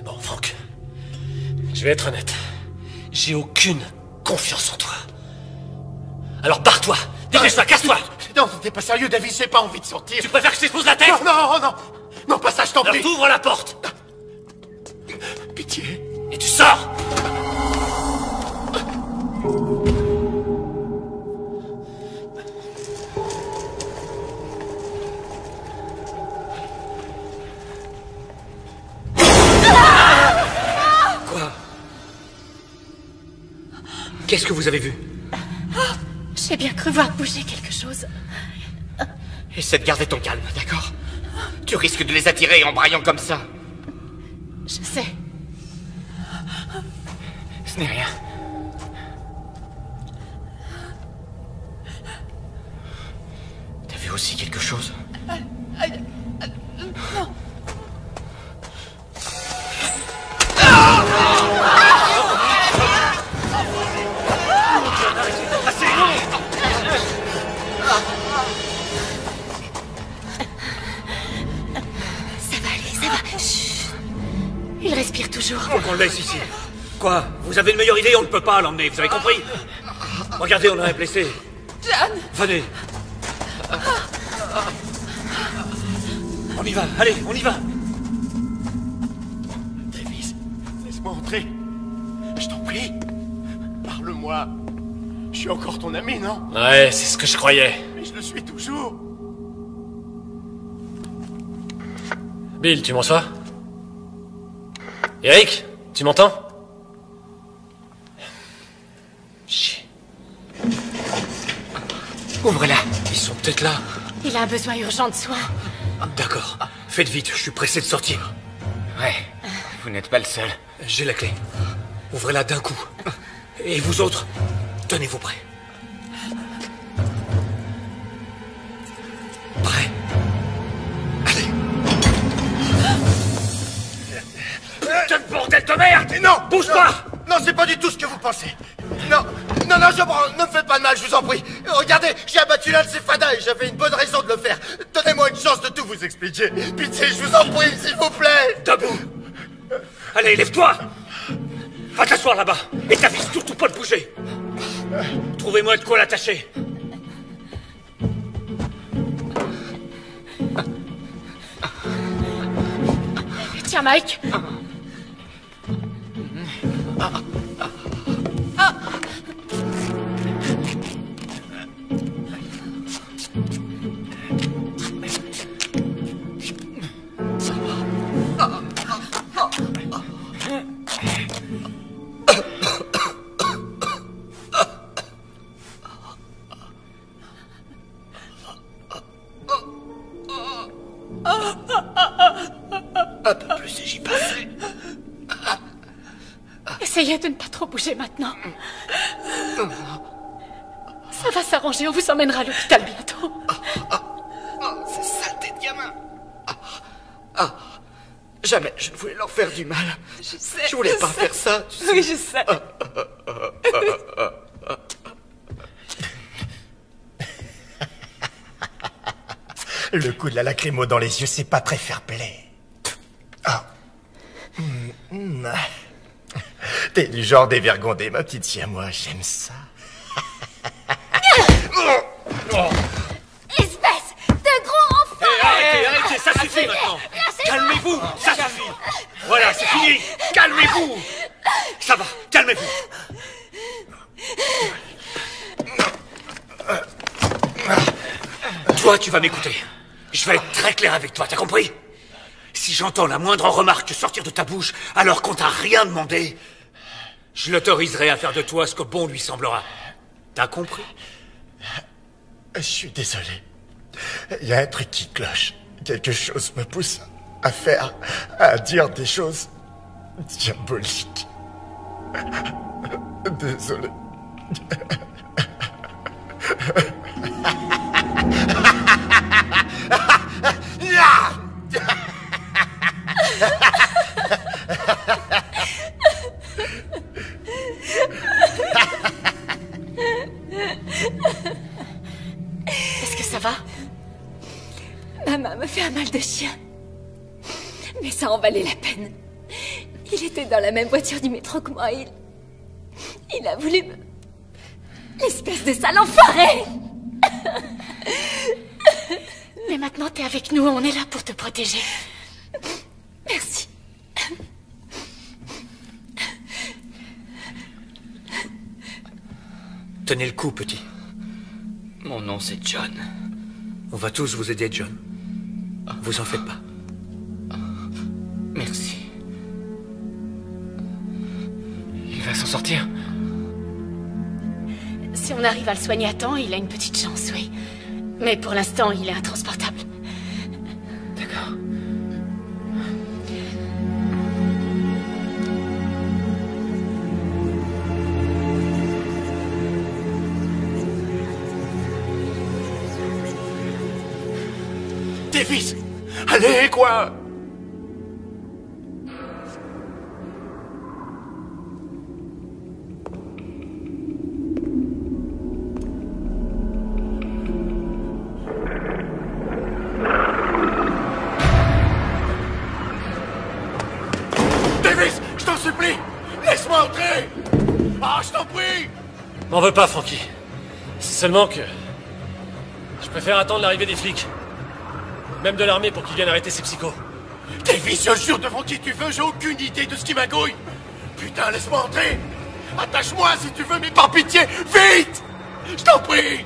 Bon, Franck. Je vais être honnête. J'ai aucune confiance en toi. Alors barre-toi. Dépêche-toi, casse-toi. Non, t'es pas sérieux, Davis, j'ai pas envie de sortir. Tu préfères que je t'expose la tête? Non, non, non. Non, pas ça, je t'en prie. Alors t'ouvres la porte. Pitié. Et tu sors. Quoi? Qu'est-ce que vous avez vu? J'ai bien cru voir bouger quelque chose. Essaie de garder ton calme, d'accord? Tu risques de les attirer en braillant comme ça. Je sais. Ce n'est rien. T'as vu aussi quelque chose? Non. Ça va aller, ça va. Chut. Il respire toujours. Faut qu'on le laisse ici. Quoi? Vous avez une meilleure idée? On ne peut pas l'emmener, vous avez compris? Regardez, on a un blessé. John! Venez. On y va, allez, on y va. Davis, laisse-moi entrer. Je t'en prie. Parle-moi. Je suis encore ton ami, non? Ouais, c'est ce que je croyais. Mais je le suis toujours. Bill, tu m'en sois? Eric, tu m'entends? Chier. Ouvre-la. Ils sont peut-être là. Il a un besoin urgent de soins. D'accord. Faites vite, je suis pressé de sortir. Ouais, vous n'êtes pas le seul. J'ai la clé. Ouvrez-la d'un coup. Et vous autres, tenez-vous prêts. Prêts? Allez. Quel bordel de merde! Non! Bouge pas! Non, c'est pas du tout ce que vous pensez. Non, non, non, ne me faites pas de mal, je vous en prie. Regardez, j'ai abattu l'un de ces fadas et j'avais une bonne raison de le faire. Donnez-moi une chance de tout vous expliquer. Pitié, je vous en prie, s'il vous plaît. Debout! Allez, lève-toi! Va t'asseoir là-bas et t'avise surtout pas de bouger. Trouvez-moi de quoi l'attacher. Tiens, Mike. Un peu plus et j'y passerai. Essayez de ne pas trop bouger maintenant. Ça va s'arranger, on vous emmènera à l'hôpital bientôt. Ces saletés de gamins. Jamais je ne voulais leur faire du mal. Je sais. Je voulais pas faire ça. Tu sais. Oui, je sais. Le coup de la lacrymo dans les yeux, c'est pas très fair-play. T'es du genre dévergondé, ma petite siamois, j'aime ça. Espèce de gros enfant! Arrêtez, ça suffit maintenant! Calmez-vous, ça suffit! Voilà, c'est fini! Calmez-vous! Ça va, calmez-vous! Toi, tu vas m'écouter. Je vais être très clair avec toi, t'as compris? Si j'entends la moindre remarque sortir de ta bouche alors qu'on t'a rien demandé, je l'autoriserai à faire de toi ce que bon lui semblera. T'as compris? Je suis désolé. Il y a un truc qui cloche. Quelque chose me pousse à dire des choses diaboliques. Désolé. Est-ce que ça va? Ma main me fait un mal de chien. Mais ça en valait la peine. Il était dans la même voiture du métro que moi. Il a voulu me... Espèce de sale enfoiré! Mais maintenant, t'es avec nous, on est là pour te protéger. Merci. Tenez le coup, petit. Mon nom, c'est John. On va tous vous aider, John. Vous en faites pas. Merci. Il va s'en sortir? Si on arrive à le soigner à temps, il a une petite chance, oui. Mais pour l'instant, il est intransportable. D'accord. Davis! Allez, quoi! Davis, je t'en supplie! Laisse-moi entrer! Ah, je t'en prie! M'en veux pas, Frankie. C'est seulement que... je préfère attendre l'arrivée des flics. Même de l'armée pour qu'ils viennent arrêter ces psychos. Davis, je jure devant qui tu veux, j'ai aucune idée de ce qui m'agouille! Putain, laisse-moi entrer! Attache-moi si tu veux, mais par pitié, vite! Je t'en prie!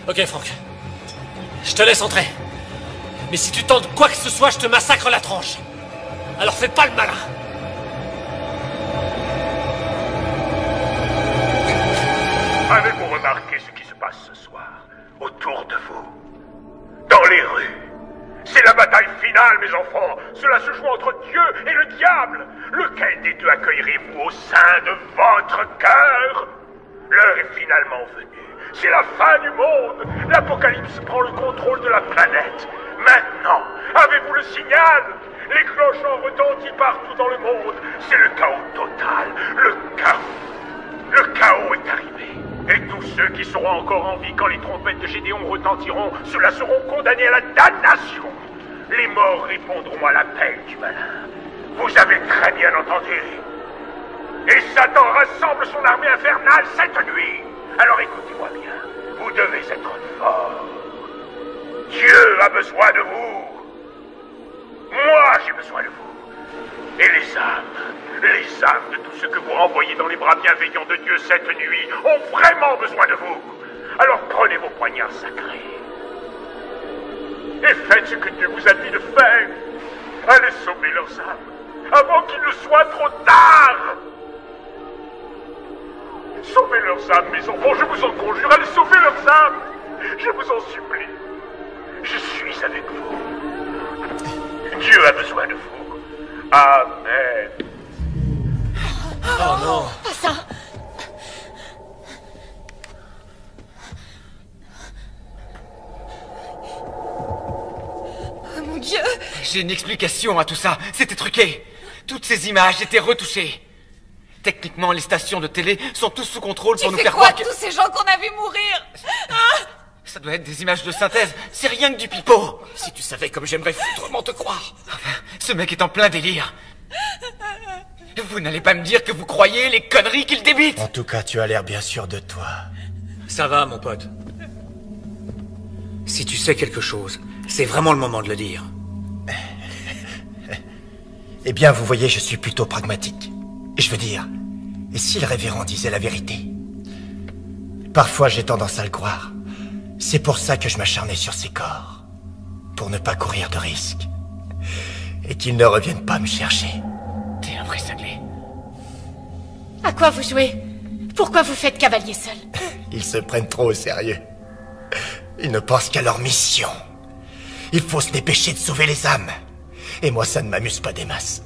Ok, Franck. Je te laisse entrer. Mais si tu tentes quoi que ce soit, je te massacre la tronche. Alors fais pas le malin. Avez-vous remarqué ce qui se passe ce soir autour de vous? Dans les rues. C'est la bataille bataille finale, mes enfants. Cela se joue entre Dieu et le diable. Lequel des deux accueillerez-vous au sein de votre cœur? L'heure est finalement venue. C'est la fin du monde. L'Apocalypse prend le contrôle de la planète. Maintenant, avez-vous le signal? Les cloches ont retenti partout dans le monde. C'est le chaos total. Le chaos. Le chaos est arrivé. Et tous ceux qui seront encore en vie quand les trompettes de Gédéon retentiront, ceux-là seront condamnés à la damnation. Les morts répondront à l'appel du malin. Vous avez très bien entendu. Et Satan rassemble son armée infernale cette nuit. Alors écoutez-moi bien. Vous devez être forts. Dieu a besoin de vous. Moi, j'ai besoin de vous. Et les âmes de tous ceux que vous renvoyez dans les bras bienveillants de Dieu cette nuit ont vraiment besoin de vous. Alors prenez vos poignards sacrés et faites ce que Dieu vous a dit de faire. Allez sauver leurs âmes avant qu'il ne soit trop tard. Sauvez leurs âmes, mes enfants, je vous en conjure. Allez sauver leurs âmes. Je vous en supplie. Je suis avec vous. Dieu a besoin de vous. Amen. Oh non. Pas ça. Oh mon Dieu. J'ai une explication à tout ça. C'était truqué. Toutes ces images étaient retouchées. Techniquement, les stations de télé sont tous sous contrôle pour nous faire croire que... tous ces gens qu'on a vus mourir? Ça doit être des images de synthèse. C'est rien que du pipeau. Si tu savais comme j'aimerais foutrement te croire. Enfin, ce mec est en plein délire. Vous n'allez pas me dire que vous croyez les conneries qu'il débite? En tout cas, tu as l'air bien sûr de toi. Ça va, mon pote. Si tu sais quelque chose, c'est vraiment le moment de le dire. Eh bien, vous voyez, je suis plutôt pragmatique. Je veux dire, et si le révérend disait la vérité? Parfois, j'ai tendance à le croire. C'est pour ça que je m'acharnais sur ces corps. Pour ne pas courir de risques. Et qu'ils ne reviennent pas me chercher. T'es un vrai cinglé. À quoi vous jouez? Pourquoi vous faites cavalier seul? Ils se prennent trop au sérieux. Ils ne pensent qu'à leur mission. Il faut se dépêcher de sauver les âmes. Et moi, ça ne m'amuse pas des masses.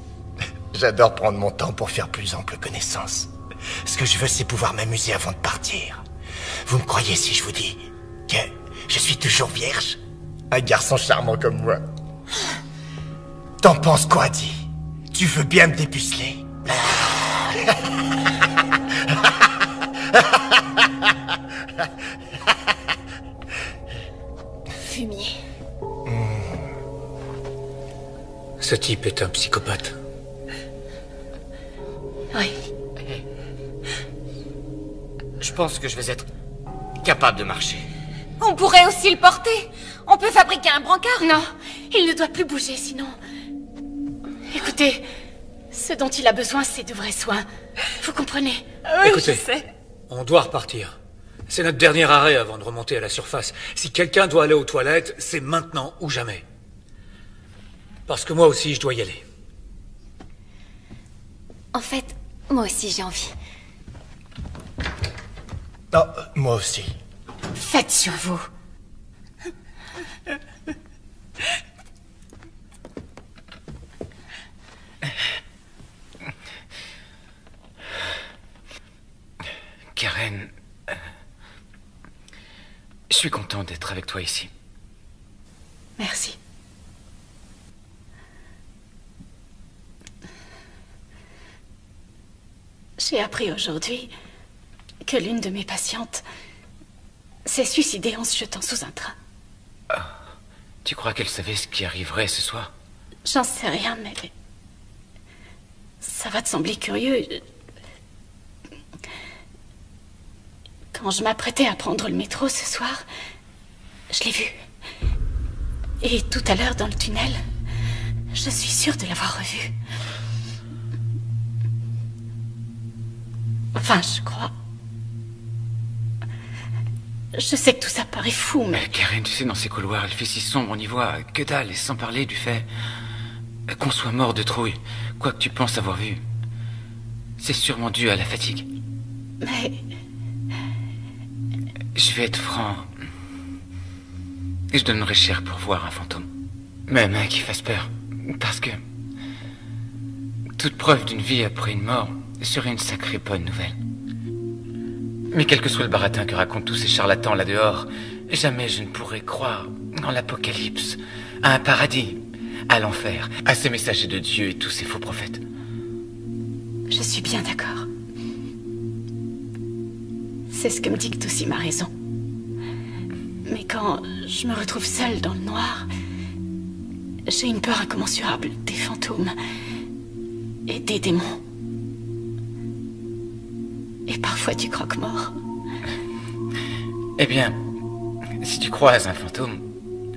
J'adore prendre mon temps pour faire plus ample connaissance. Ce que je veux, c'est pouvoir m'amuser avant de partir. Vous me croyez si je vous dis que je suis toujours vierge? Un garçon charmant comme moi. T'en penses quoi, dis? Tu veux bien me dépuceler? Fumier. Ce type est un psychopathe. Oui. Je pense que je vais être capable de marcher. On pourrait aussi le porter. On peut fabriquer un brancard. Non, il ne doit plus bouger, sinon... Écoutez, ce dont il a besoin, c'est de vrais soins. Vous comprenez? Oui, Écoutez, je sais. on doit repartir. C'est notre dernier arrêt avant de remonter à la surface. Si quelqu'un doit aller aux toilettes, c'est maintenant ou jamais. Parce que moi aussi, je dois y aller. En fait, moi aussi j'ai envie. Oh, moi aussi. Faites sur vous. Karen, je suis content d'être avec toi ici. Merci. J'ai appris aujourd'hui que l'une de mes patientes s'est suicidée en se jetant sous un train. Tu crois qu'elle savait ce qui arriverait ce soir? J'en sais rien, mais... ça va te sembler curieux. Quand je m'apprêtais à prendre le métro ce soir, je l'ai vue. Et tout à l'heure, dans le tunnel, je suis sûre de l'avoir revue. Enfin, je crois. Je sais que tout ça paraît fou, mais... Karen, tu sais, dans ces couloirs, il fait si sombre, on n'y voit que dalle, et sans parler du fait qu'on soit mort de trouille. Quoi que tu penses avoir vu, c'est sûrement dû à la fatigue. Mais... Je vais être franc. Et je donnerais cher pour voir un fantôme. Même qui fasse peur. Parce que... toute preuve d'une vie après une mort serait une sacrée bonne nouvelle. Mais quel que soit le baratin que racontent tous ces charlatans là dehors, jamais je ne pourrais croire en l'apocalypse, à un paradis, à l'enfer, à ces messagers de Dieu et tous ces faux prophètes. Je suis bien d'accord. C'est ce que me dicte aussi ma raison. Mais quand je me retrouve seule dans le noir, j'ai une peur incommensurable des fantômes et des démons. Et parfois du croque-mort. Eh bien, si tu croises un fantôme,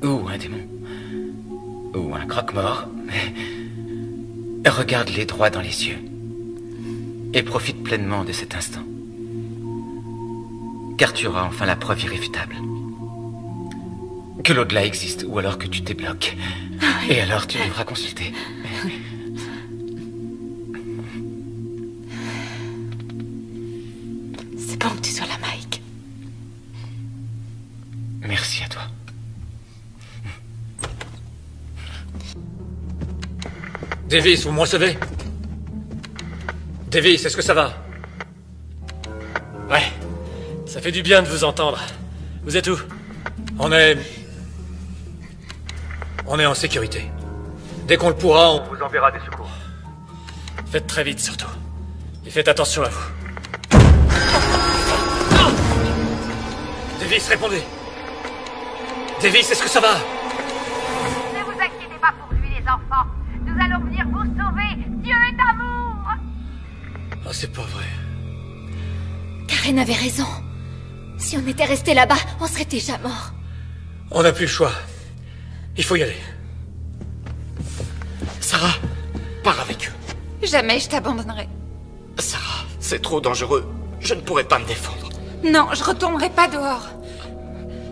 ou un démon, ou un croque-mort, regarde-les droit dans les yeux. Et profite pleinement de cet instant. Car tu auras enfin la preuve irréfutable. Que l'au-delà existe, ou alors que tu débloques. Et alors tu devras consulter. C'est bon que tu sois là, Mike. Merci à toi. Davis, vous me recevez? Davis, est-ce que ça va? Ouais, ça fait du bien de vous entendre. Vous êtes où? On est en sécurité. Dès qu'on le pourra, on vous enverra des secours. Faites très vite, surtout. Et faites attention à vous. Davis, répondez. Davis, est-ce que ça va? Ne vous inquiétez pas pour lui, les enfants. Nous allons venir vous sauver. Dieu est amour. Ah, c'est pas vrai. Karen avait raison. Si on était resté là-bas, on serait déjà morts. On n'a plus le choix. Il faut y aller. Sarah, pars avec eux. Jamais je t'abandonnerai. Sarah, c'est trop dangereux. Je ne pourrais pas me défendre. Non, je retournerai pas dehors.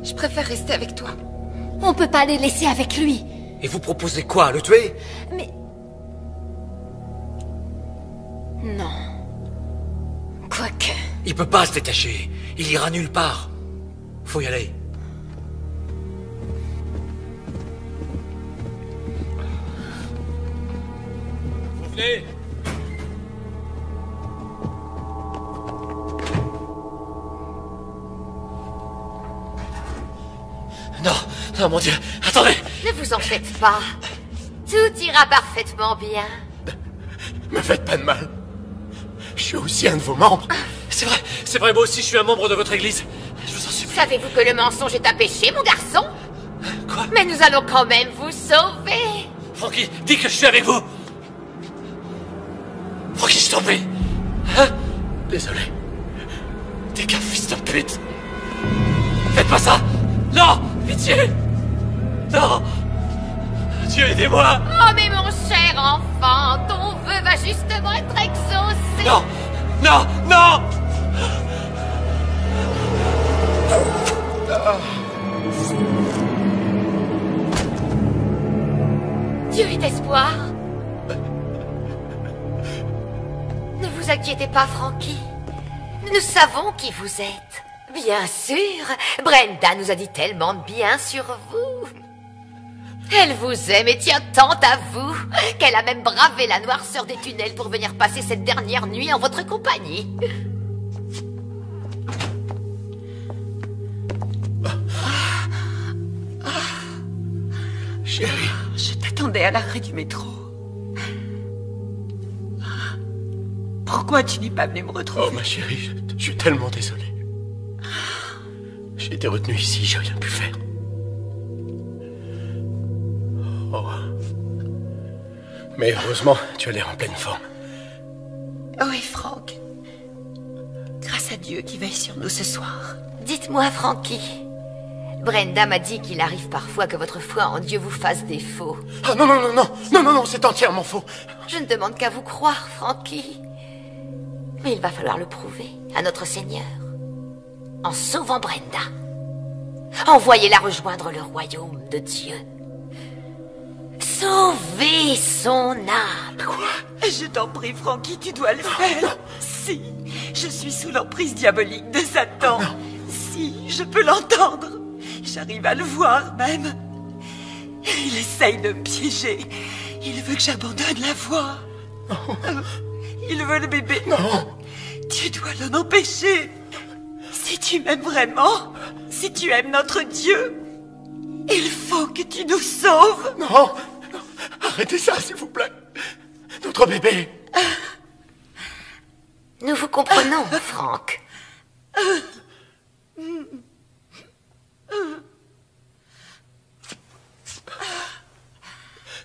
Je préfère rester avec toi. On peut pas les laisser avec lui. Et vous proposez quoi, le tuer? Mais... non. Quoique... Il peut pas se détacher. Il ira nulle part. Faut y aller. Vous venez? Non, non, mon Dieu, attendez! Ne vous en faites pas. Tout ira parfaitement bien. Me faites pas de mal. Je suis aussi un de vos membres. C'est vrai, moi aussi je suis un membre de votre église. Je vous en supplie. Savez-vous que le mensonge est un péché, mon garçon? Quoi? Mais nous allons quand même vous sauver. Frankie, dis que je suis avec vous. Frankie, je t'en prie. Hein? Désolé. T'es qu'un fils de pute. Faites pas ça. Non, pitié. Non. Dieu, aidez-moi. Oh, mais mon cher enfant, ton vœu va justement être exaucé. Non, non, non. Dieu est espoir. Ne vous inquiétez pas, Frankie. Nous savons qui vous êtes. Bien sûr, Brenda nous a dit tellement de bien sur vous. Elle vous aime et tient tant à vous qu'elle a même bravé la noirceur des tunnels pour venir passer cette dernière nuit en votre compagnie. Chérie. Je t'attendais à l'arrêt du métro. Pourquoi tu n'es pas venu me retrouver? Oh, ma chérie, je suis tellement désolé. J'ai été retenu ici, j'ai rien pu faire. Oh. Mais heureusement, tu as l'air en pleine forme. Oui, Franck. Grâce à Dieu qui veille sur nous ce soir. Dites-moi, Frankie. Brenda m'a dit qu'il arrive parfois que votre foi en Dieu vous fasse défaut. Ah non, non, non, non, non, non, non, c'est entièrement faux. Je ne demande qu'à vous croire, Frankie. Mais il va falloir le prouver à notre Seigneur. En sauvant Brenda. Envoyez-la rejoindre le royaume de Dieu. Sauvez son âme. Quoi? Je t'en prie, Frankie, tu dois le faire. Si, je suis sous l'emprise diabolique de Satan. Si, je peux l'entendre. J'arrive à le voir même. Il essaye de me piéger. Il veut que j'abandonne la voie. Il veut le bébé. Non. Tu dois l'en empêcher. Si tu m'aimes vraiment, si tu aimes notre Dieu, il faut que tu nous sauves. Non. Arrêtez ça, s'il vous plaît. Notre bébé. Nous vous comprenons, Franck.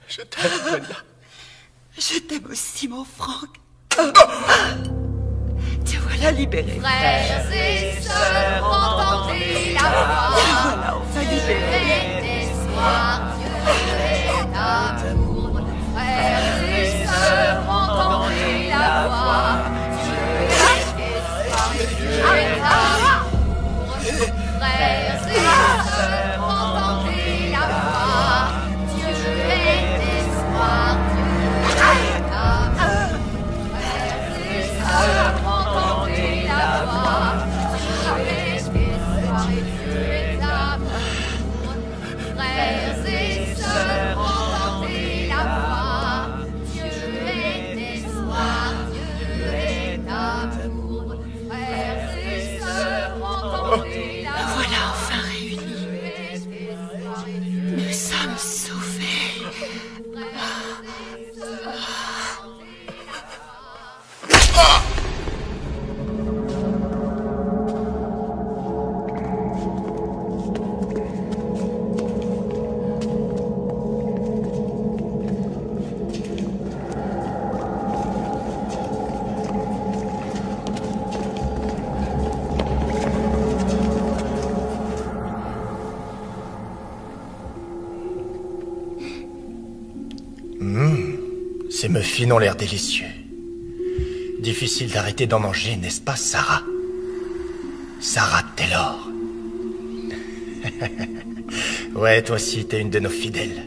Je t'aime, Brenda. Je t'aime aussi, mon Franck. Te voilà libéré. Frères et sœurs, entendez la voix. Voilà, enfin libéré. D'espoir, Dieu est amour. Frères et sœurs, entendez la voix. Dieu est espoir, Dieu est amour. Frères et sœurs, entendez la voix. Dieu est espoir, Dieu est amour. Frères et sœurs, entendez la voix. Dieu est espoir et Dieu est amour. Frères et sœurs, entendez la voix. Dieu est espoir, Dieu est amour. Frères et sœurs, entendez la voix. Voilà enfin réunis. Nous sommes sauvés. Ces muffins ont l'air délicieux. Difficile d'arrêter d'en manger, n'est-ce pas, Sarah? Sarah Taylor. Ouais, toi aussi, t'es une de nos fidèles.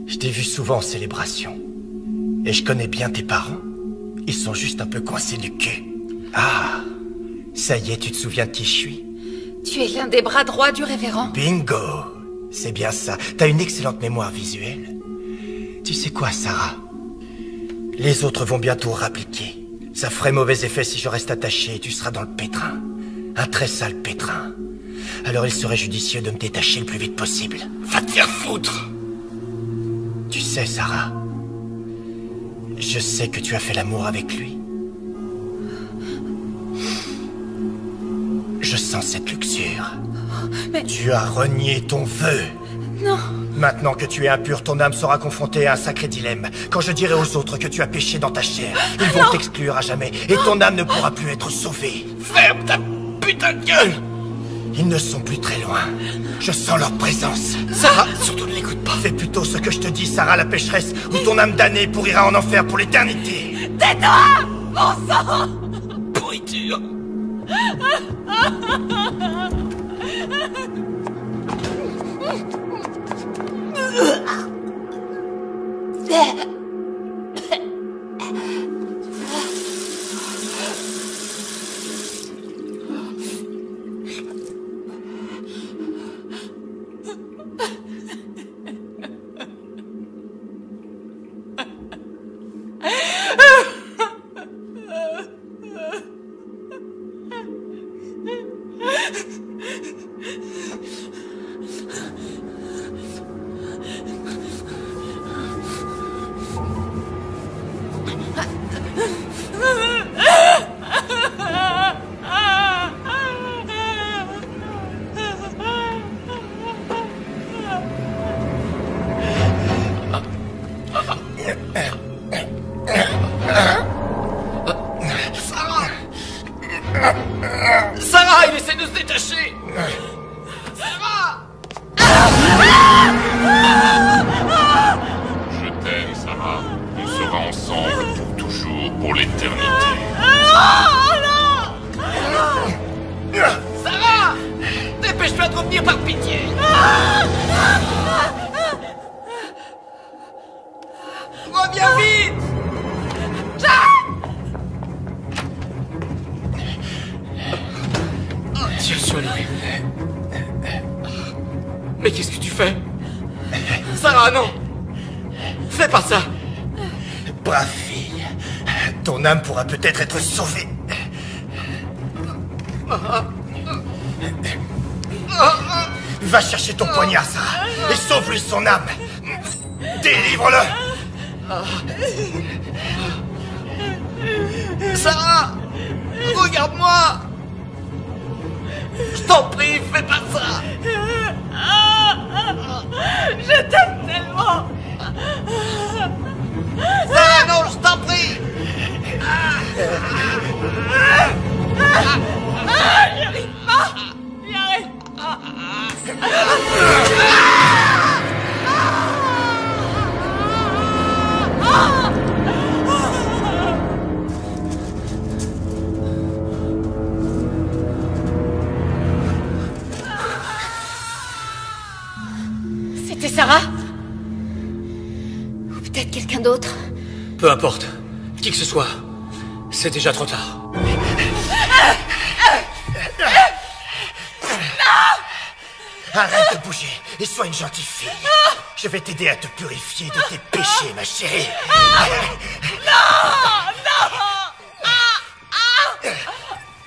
Je t'ai vu souvent en célébration. Et je connais bien tes parents. Ils sont juste un peu coincés du cul. Ah, ça y est, tu te souviens de qui je suis? Tu es l'un des bras droits du révérend. Bingo! C'est bien ça. T'as une excellente mémoire visuelle. Tu sais quoi, Sarah? Les autres vont bientôt rappliquer. Ça ferait mauvais effet si je reste attaché et tu seras dans le pétrin. Un très sale pétrin. Alors il serait judicieux de me détacher le plus vite possible. Va te faire foutre! Tu sais, Sarah, je sais que tu as fait l'amour avec lui. Je sens cette luxure. Mais... Tu as renié ton vœu. Non. Maintenant que tu es impur, ton âme sera confrontée à un sacré dilemme. Quand je dirai aux autres que tu as péché dans ta chair, ils vont t'exclure à jamais et ton âme ne pourra plus être sauvée. Ferme ta putain de gueule! Ils ne sont plus très loin. Je sens leur présence. Sarah, surtout ne l'écoute pas. Fais plutôt ce que je te dis, Sarah la pécheresse, ou ton âme damnée pourrira en enfer pour l'éternité. Tais-toi, mon sang! Pourriture! Sarah, il essaie de se détacher! Sarah! Je t'aime, Sarah. On sera ensemble pour toujours, pour l'éternité. Sarah! Dépêche-toi de revenir par pitié! Reviens vite! Dieu soit loué. Mais qu'est-ce que tu fais? Sarah! Sarah, non! Fais pas ça! Brave fille. Ton âme pourra peut-être être sauvée. Va chercher ton poignard, Sarah, et sauve-lui son âme. Délivre-le. Sarah! Regarde-moi! Je t'en prie, fais pas ça! Je t'aime tellement! Sarah, non, je t'en prie! J'y arrive pas! J'y arrive pas! C'était Sarah? Ou peut-être quelqu'un d'autre? Peu importe. Qui que ce soit. C'est déjà trop tard. Arrête de bouger et sois une gentille fille. Je vais t'aider à te purifier de tes péchés, ma chérie.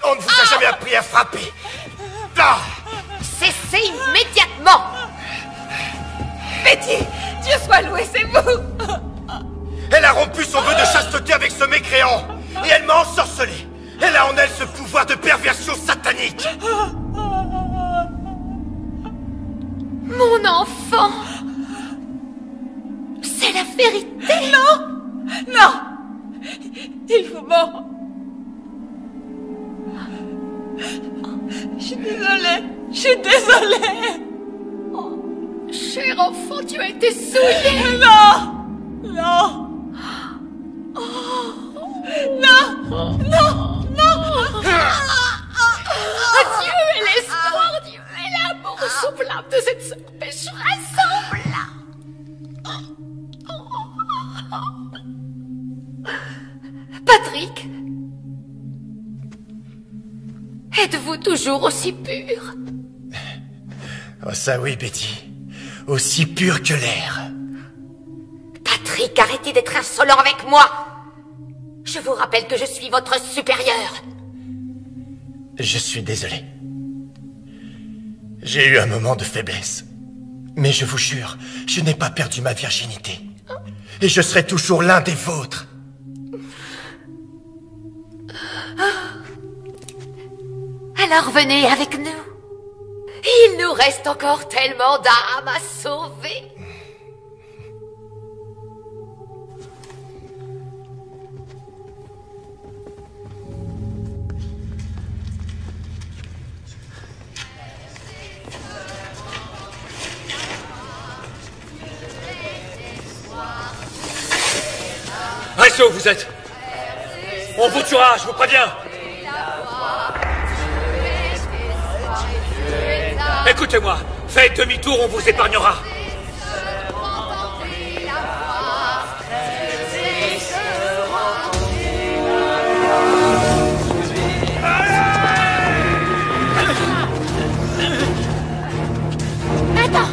On ne vous a jamais appris à frapper. Cessez immédiatement! Betty, Dieu soit loué, c'est vous! Elle a rompu son vœu de chasteté avec ce mécréant. Et elle m'a ensorcelé. Elle a en elle ce pouvoir de perversion satanique. Mon enfant! C'est la vérité! Non! Non! Il vous ment! Je suis désolée! Je suis désolée! Cher enfant, tu as été souillé! Non! Non! Non! Non! Non! Dieu est l'espoir, Dieu est l'amour soufflable de cette sœur pécheresse. Patrick, êtes-vous toujours aussi pur? Oh ça oui, Betty. Aussi pur que l'air. Patrick, arrêtez d'être insolent avec moi. Je vous rappelle que je suis votre supérieur. Je suis désolé. J'ai eu un moment de faiblesse. Mais je vous jure, je n'ai pas perdu ma virginité. Et je serai toujours l'un des vôtres. Alors venez avec nous. Il nous reste encore tellement d'âmes à sauver. Restez où vous êtes! On vous tuera, je vous préviens! Écoutez-moi, faites demi-tour, on vous épargnera! Attends!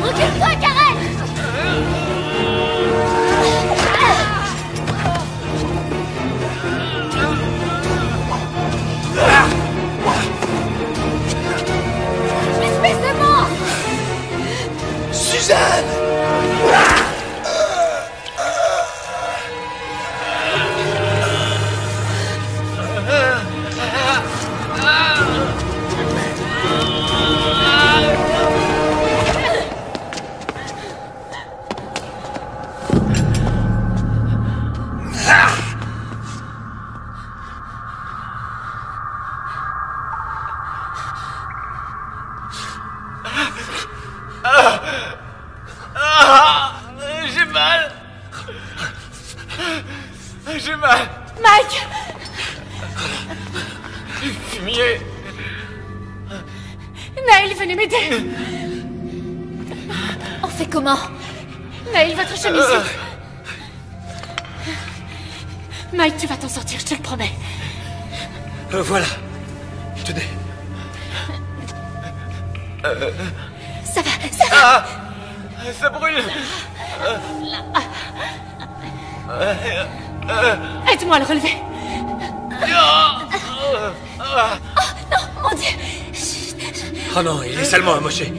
Recule-toi, Karen! Espèce de mort! Suzanne! J'ai mal. J'ai mal. Mike! Du fumier. Naël, venez m'aider! On fait comment? Naël, votre chemise. Mike, tu vas t'en sortir, je te le promets. Voilà. Tenez. Ça va, ça va. Ah, ça brûle. Aide-moi à le relever. Oh non, mon Dieu. Oh non, il est salement amoché.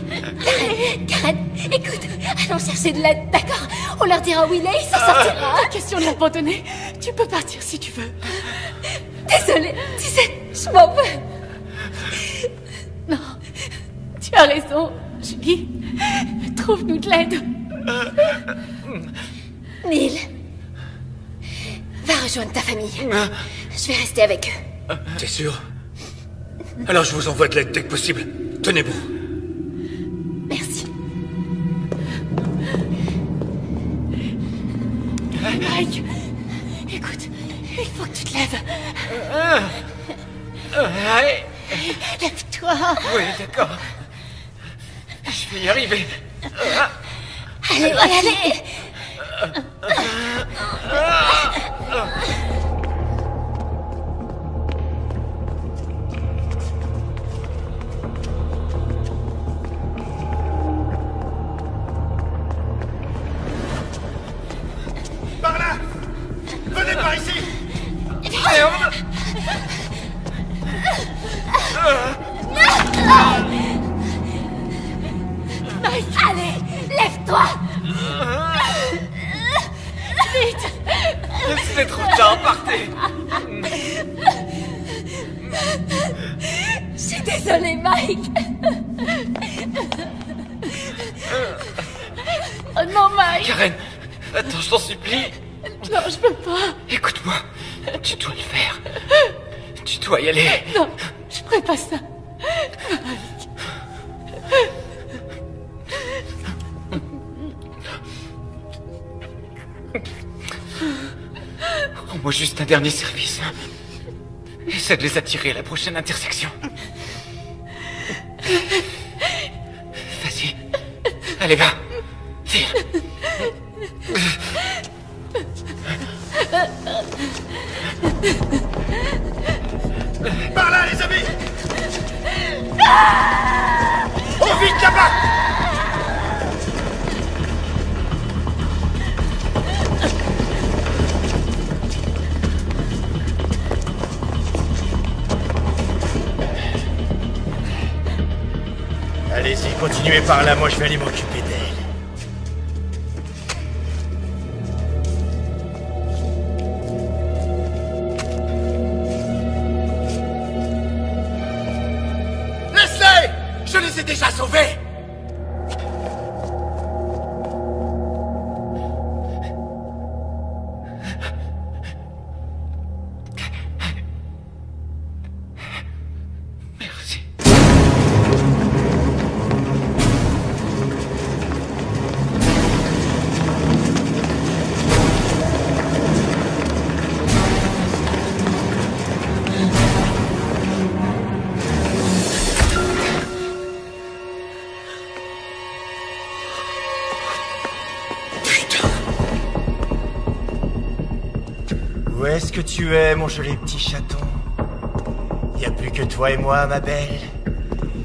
Karen, écoute, allons chercher de l'aide, d'accord? On leur dira où il est, il s'en sortira. Pas question de l'abandonner. Tu peux partir si tu veux. Désolée, tu sais, je m'en veux. Non, tu as raison, Julie. Trouve-nous de l'aide. Neil, va rejoindre ta famille. Je vais rester avec eux. T'es sûr? Alors je vous envoie de l'aide dès que possible. Tenez bon. Merci. Mike, écoute, il faut que tu te lèves. Lève-toi. Oui, d'accord. Je vais y arriver. Allez, allez. Par là! Venez par ici! Mike, allez, lève-toi. Vite. C'est trop tard, partez. Je suis désolée, Mike. Oh non, Mike. Karen, attends, je t'en supplie. Non, je peux pas. Écoute-moi, tu dois le faire. Tu dois y aller. Non, je ferai pas ça. Mike. Rends-moi juste un dernier service. Essaie de les attirer à la prochaine intersection. Vas-y. Allez, va. File. Par là, les amis! Oh, vite là-bas! Allez-y, continuez par là, moi je vais aller m'occuper d'elle. Laisse-les! Je les ai déjà sauvés! Où est-ce que tu es, mon joli petit chaton? Y a plus que toi et moi, ma belle.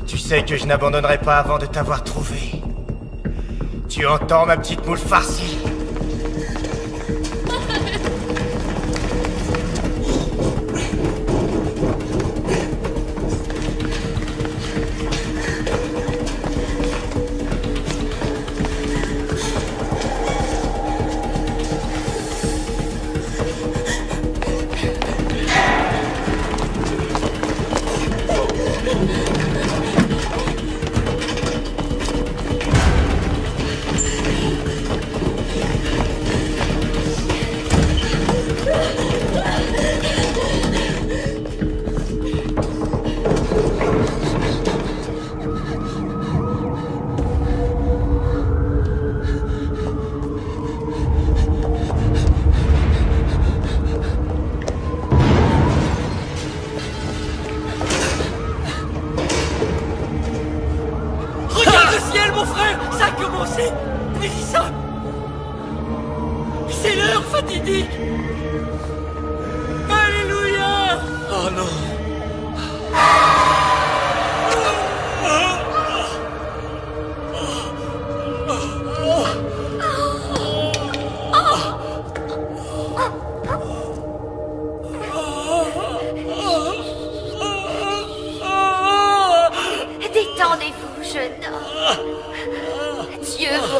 Tu sais que je n'abandonnerai pas avant de t'avoir trouvé. Tu entends, ma petite moule farcie?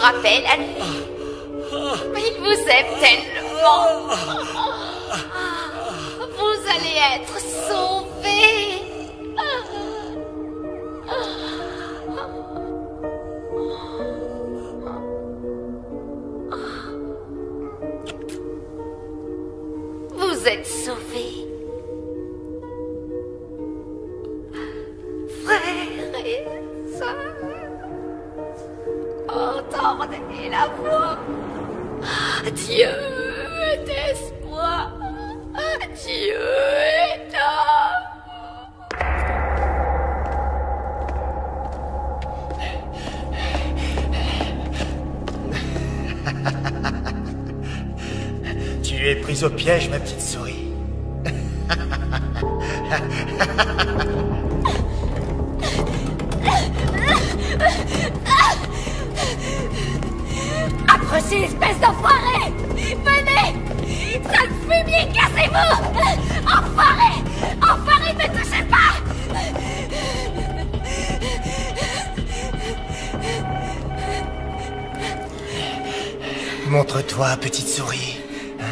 rappelle à lui. Il vous aime tellement. Vous allez être sauvés. Vous êtes sauvés. Frères et sœurs, entendez la voix. Dieu est espoir. Dieu est Tu es prise au piège, ma petite souris. Approchez, espèce d'enfoiré! Venez! Sale fumier, cassez-vous! Enfoiré! Enfoiré, ne touchez pas! Montre-toi, petite souris. Hein?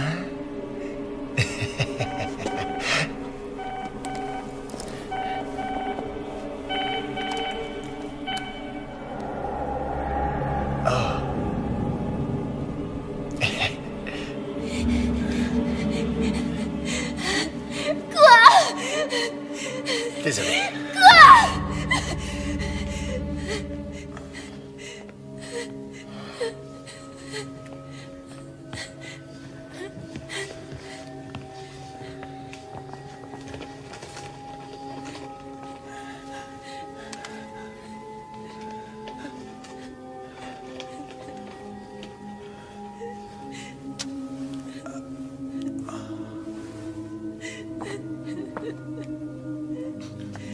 Désolé.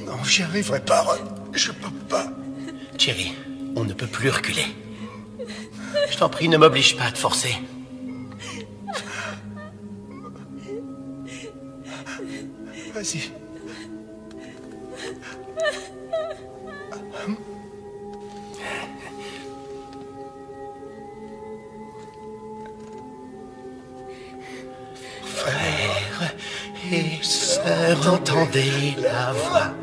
Non, j'y arriverai pas, Ron. Je peux pas. Thierry, on ne peut plus reculer. Je t'en prie, ne m'oblige pas à te forcer. Vas-y. Frères et sœurs, entendez la voix.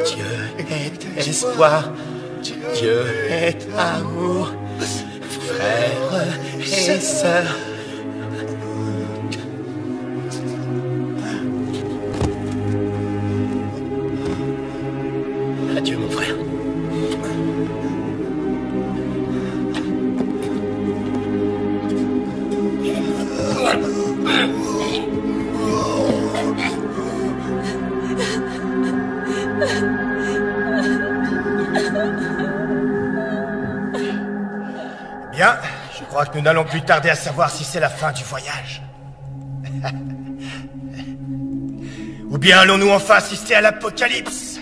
Dieu est espoir, Dieu est amour. Frères et sœurs. Adieu, mon frère. Bien, je crois que nous n'allons plus tarder à savoir si c'est la fin du voyage. Ou bien allons-nous enfin assister à l'apocalypse?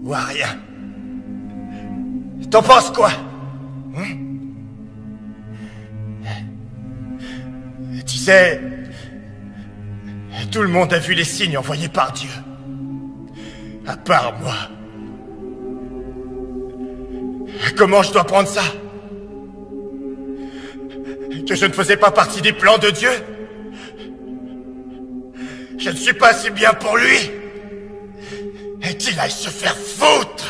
Ou à rien? T'en penses quoi? Tu sais, tout le monde a vu les signes envoyés par Dieu. À part moi. Comment je dois prendre ça? Que je ne faisais pas partie des plans de Dieu? Je ne suis pas assez bien pour lui? Et qu'il aille se faire foutre!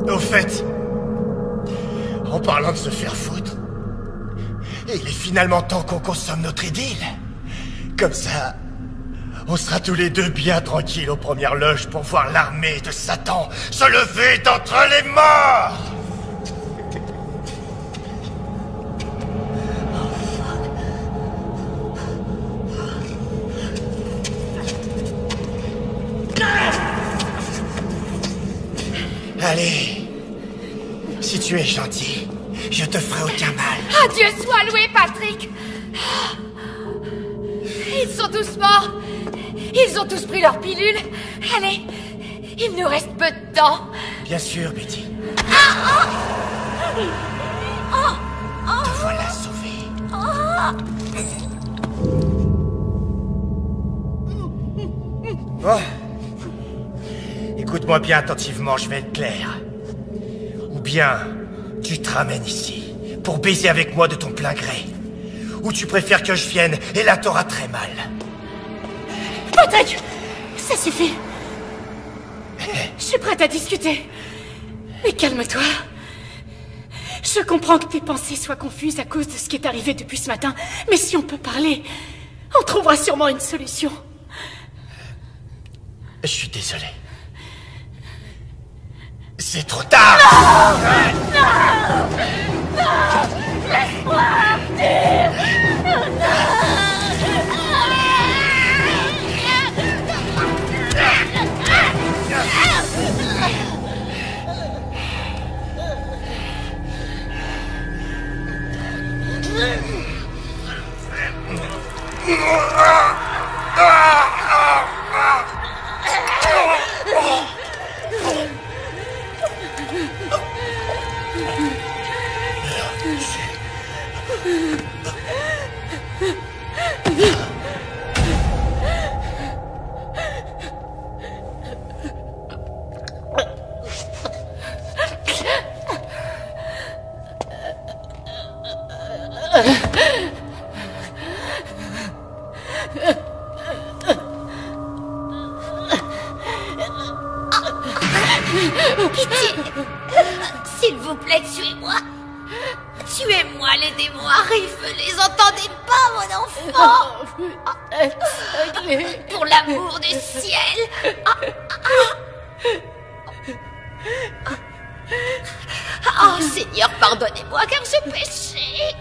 Au fait, en parlant de se faire foutre, il est finalement temps qu'on consomme notre idylle. Comme ça, on sera tous les deux bien tranquilles aux premières loges pour voir l'armée de Satan se lever d'entre les morts. Allez, si tu es gentil, je te ferai aucun mal. Ah, Dieu soit loué, Patrick! Ils sont tous morts. Ils ont tous pris leur pilule. Allez, il nous reste peu de temps. Bien sûr, Betty. Oh, Te voilà sauvée. Bon. Écoute-moi bien attentivement, je vais être clair. Ou bien, tu te ramènes ici, pour baiser avec moi de ton plein gré. Ou tu préfères que je vienne, et là t'auras très mal. Patrick, ça suffit. Je suis prête à discuter. Mais calme-toi. Je comprends que tes pensées soient confuses à cause de ce qui est arrivé depuis ce matin, mais si on peut parler, on trouvera sûrement une solution. Je suis désolé. C'est trop tard. Non, laisse-moi partir. Pitié. S'il vous plaît, tuez-moi. Tuez-moi, les démons arrivent. Les entendez pas, mon enfant? Pour l'amour du ciel. Oh, Seigneur, pardonnez-moi car j'ai péché.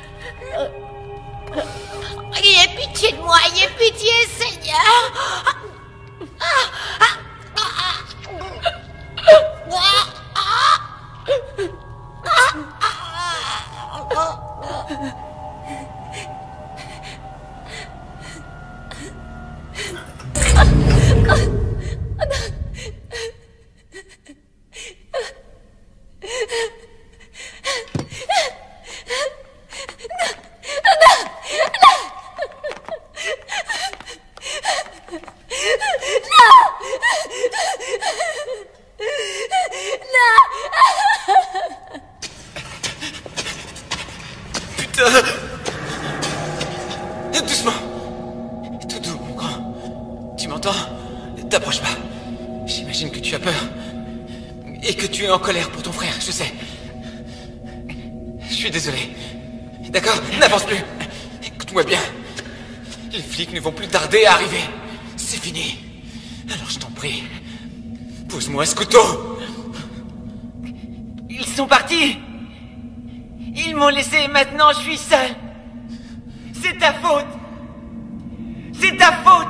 Ayez pitié de moi, ayez pitié, Seigneur. Doucement. Tout doux, mon grand. Tu m'entends? T'approches pas. J'imagine que tu as peur. Et que tu es en colère pour ton frère, je sais. Je suis désolé. D'accord? N'avance plus. Écoute-moi bien. Les flics ne vont plus tarder à arriver. C'est fini. Alors je t'en prie. Pose-moi ce couteau. Ils sont partis. Ils m'ont laissé, maintenant je suis seul. C'est ta faute. C'est ta faute.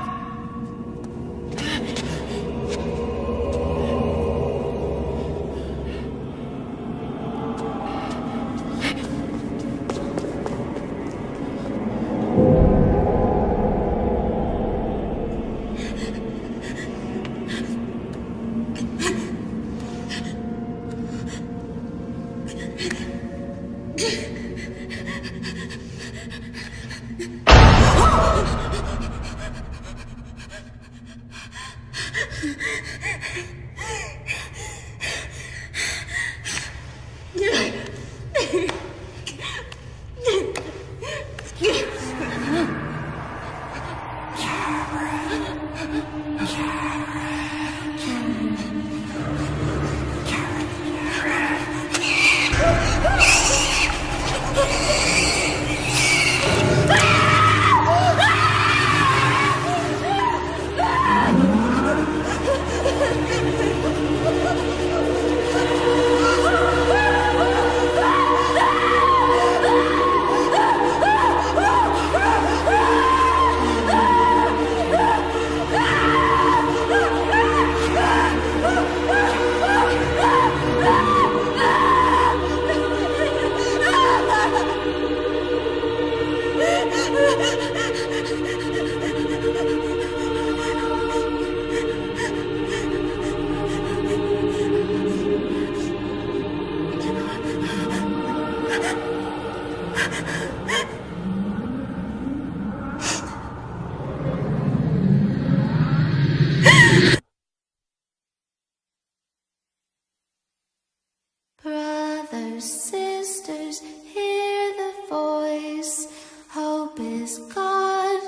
Brothers, sisters, hear the voice. Hope is God,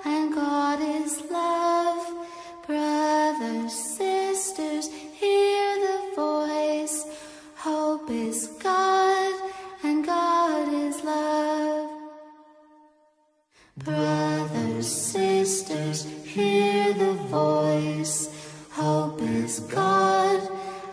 and God is love. Brothers, sisters, hear the voice. Hope is God, and God is love. Brothers, sisters, hear the voice. Hope is God,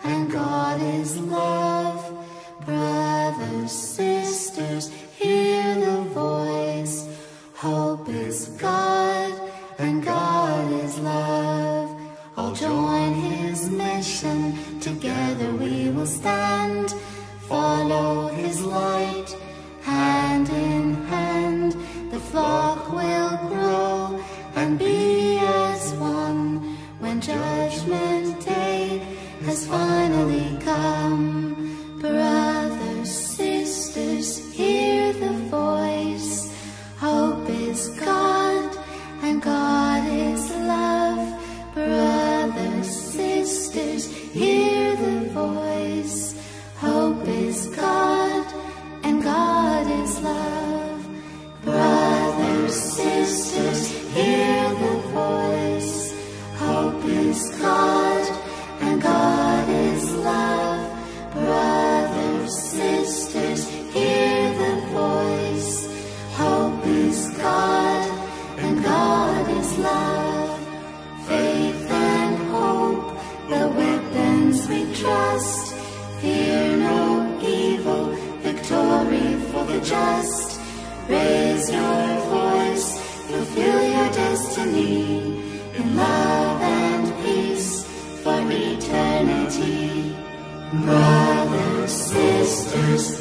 and God is love. Brothers, sisters, hear the voice. Hope is God, and God is love. All join His mission, together we will stand. Follow His light, hand in hand. The flock will grow and be as one when Judgment Day has finally come. Brothers, sisters, hear the voice. Hope is God, and God is love. Brothers, sisters, hear the voice. Hope is God, and God is love. Brothers, sisters, hear the voice. Hope is God, and God is love. Brothers, sisters, hear the voice. Hope is God, and God is love. Faith and hope, the weapons we trust. Fear no evil, victory for the just. Raise your voice, fulfill your destiny, in love and peace for eternity. Brothers, sisters,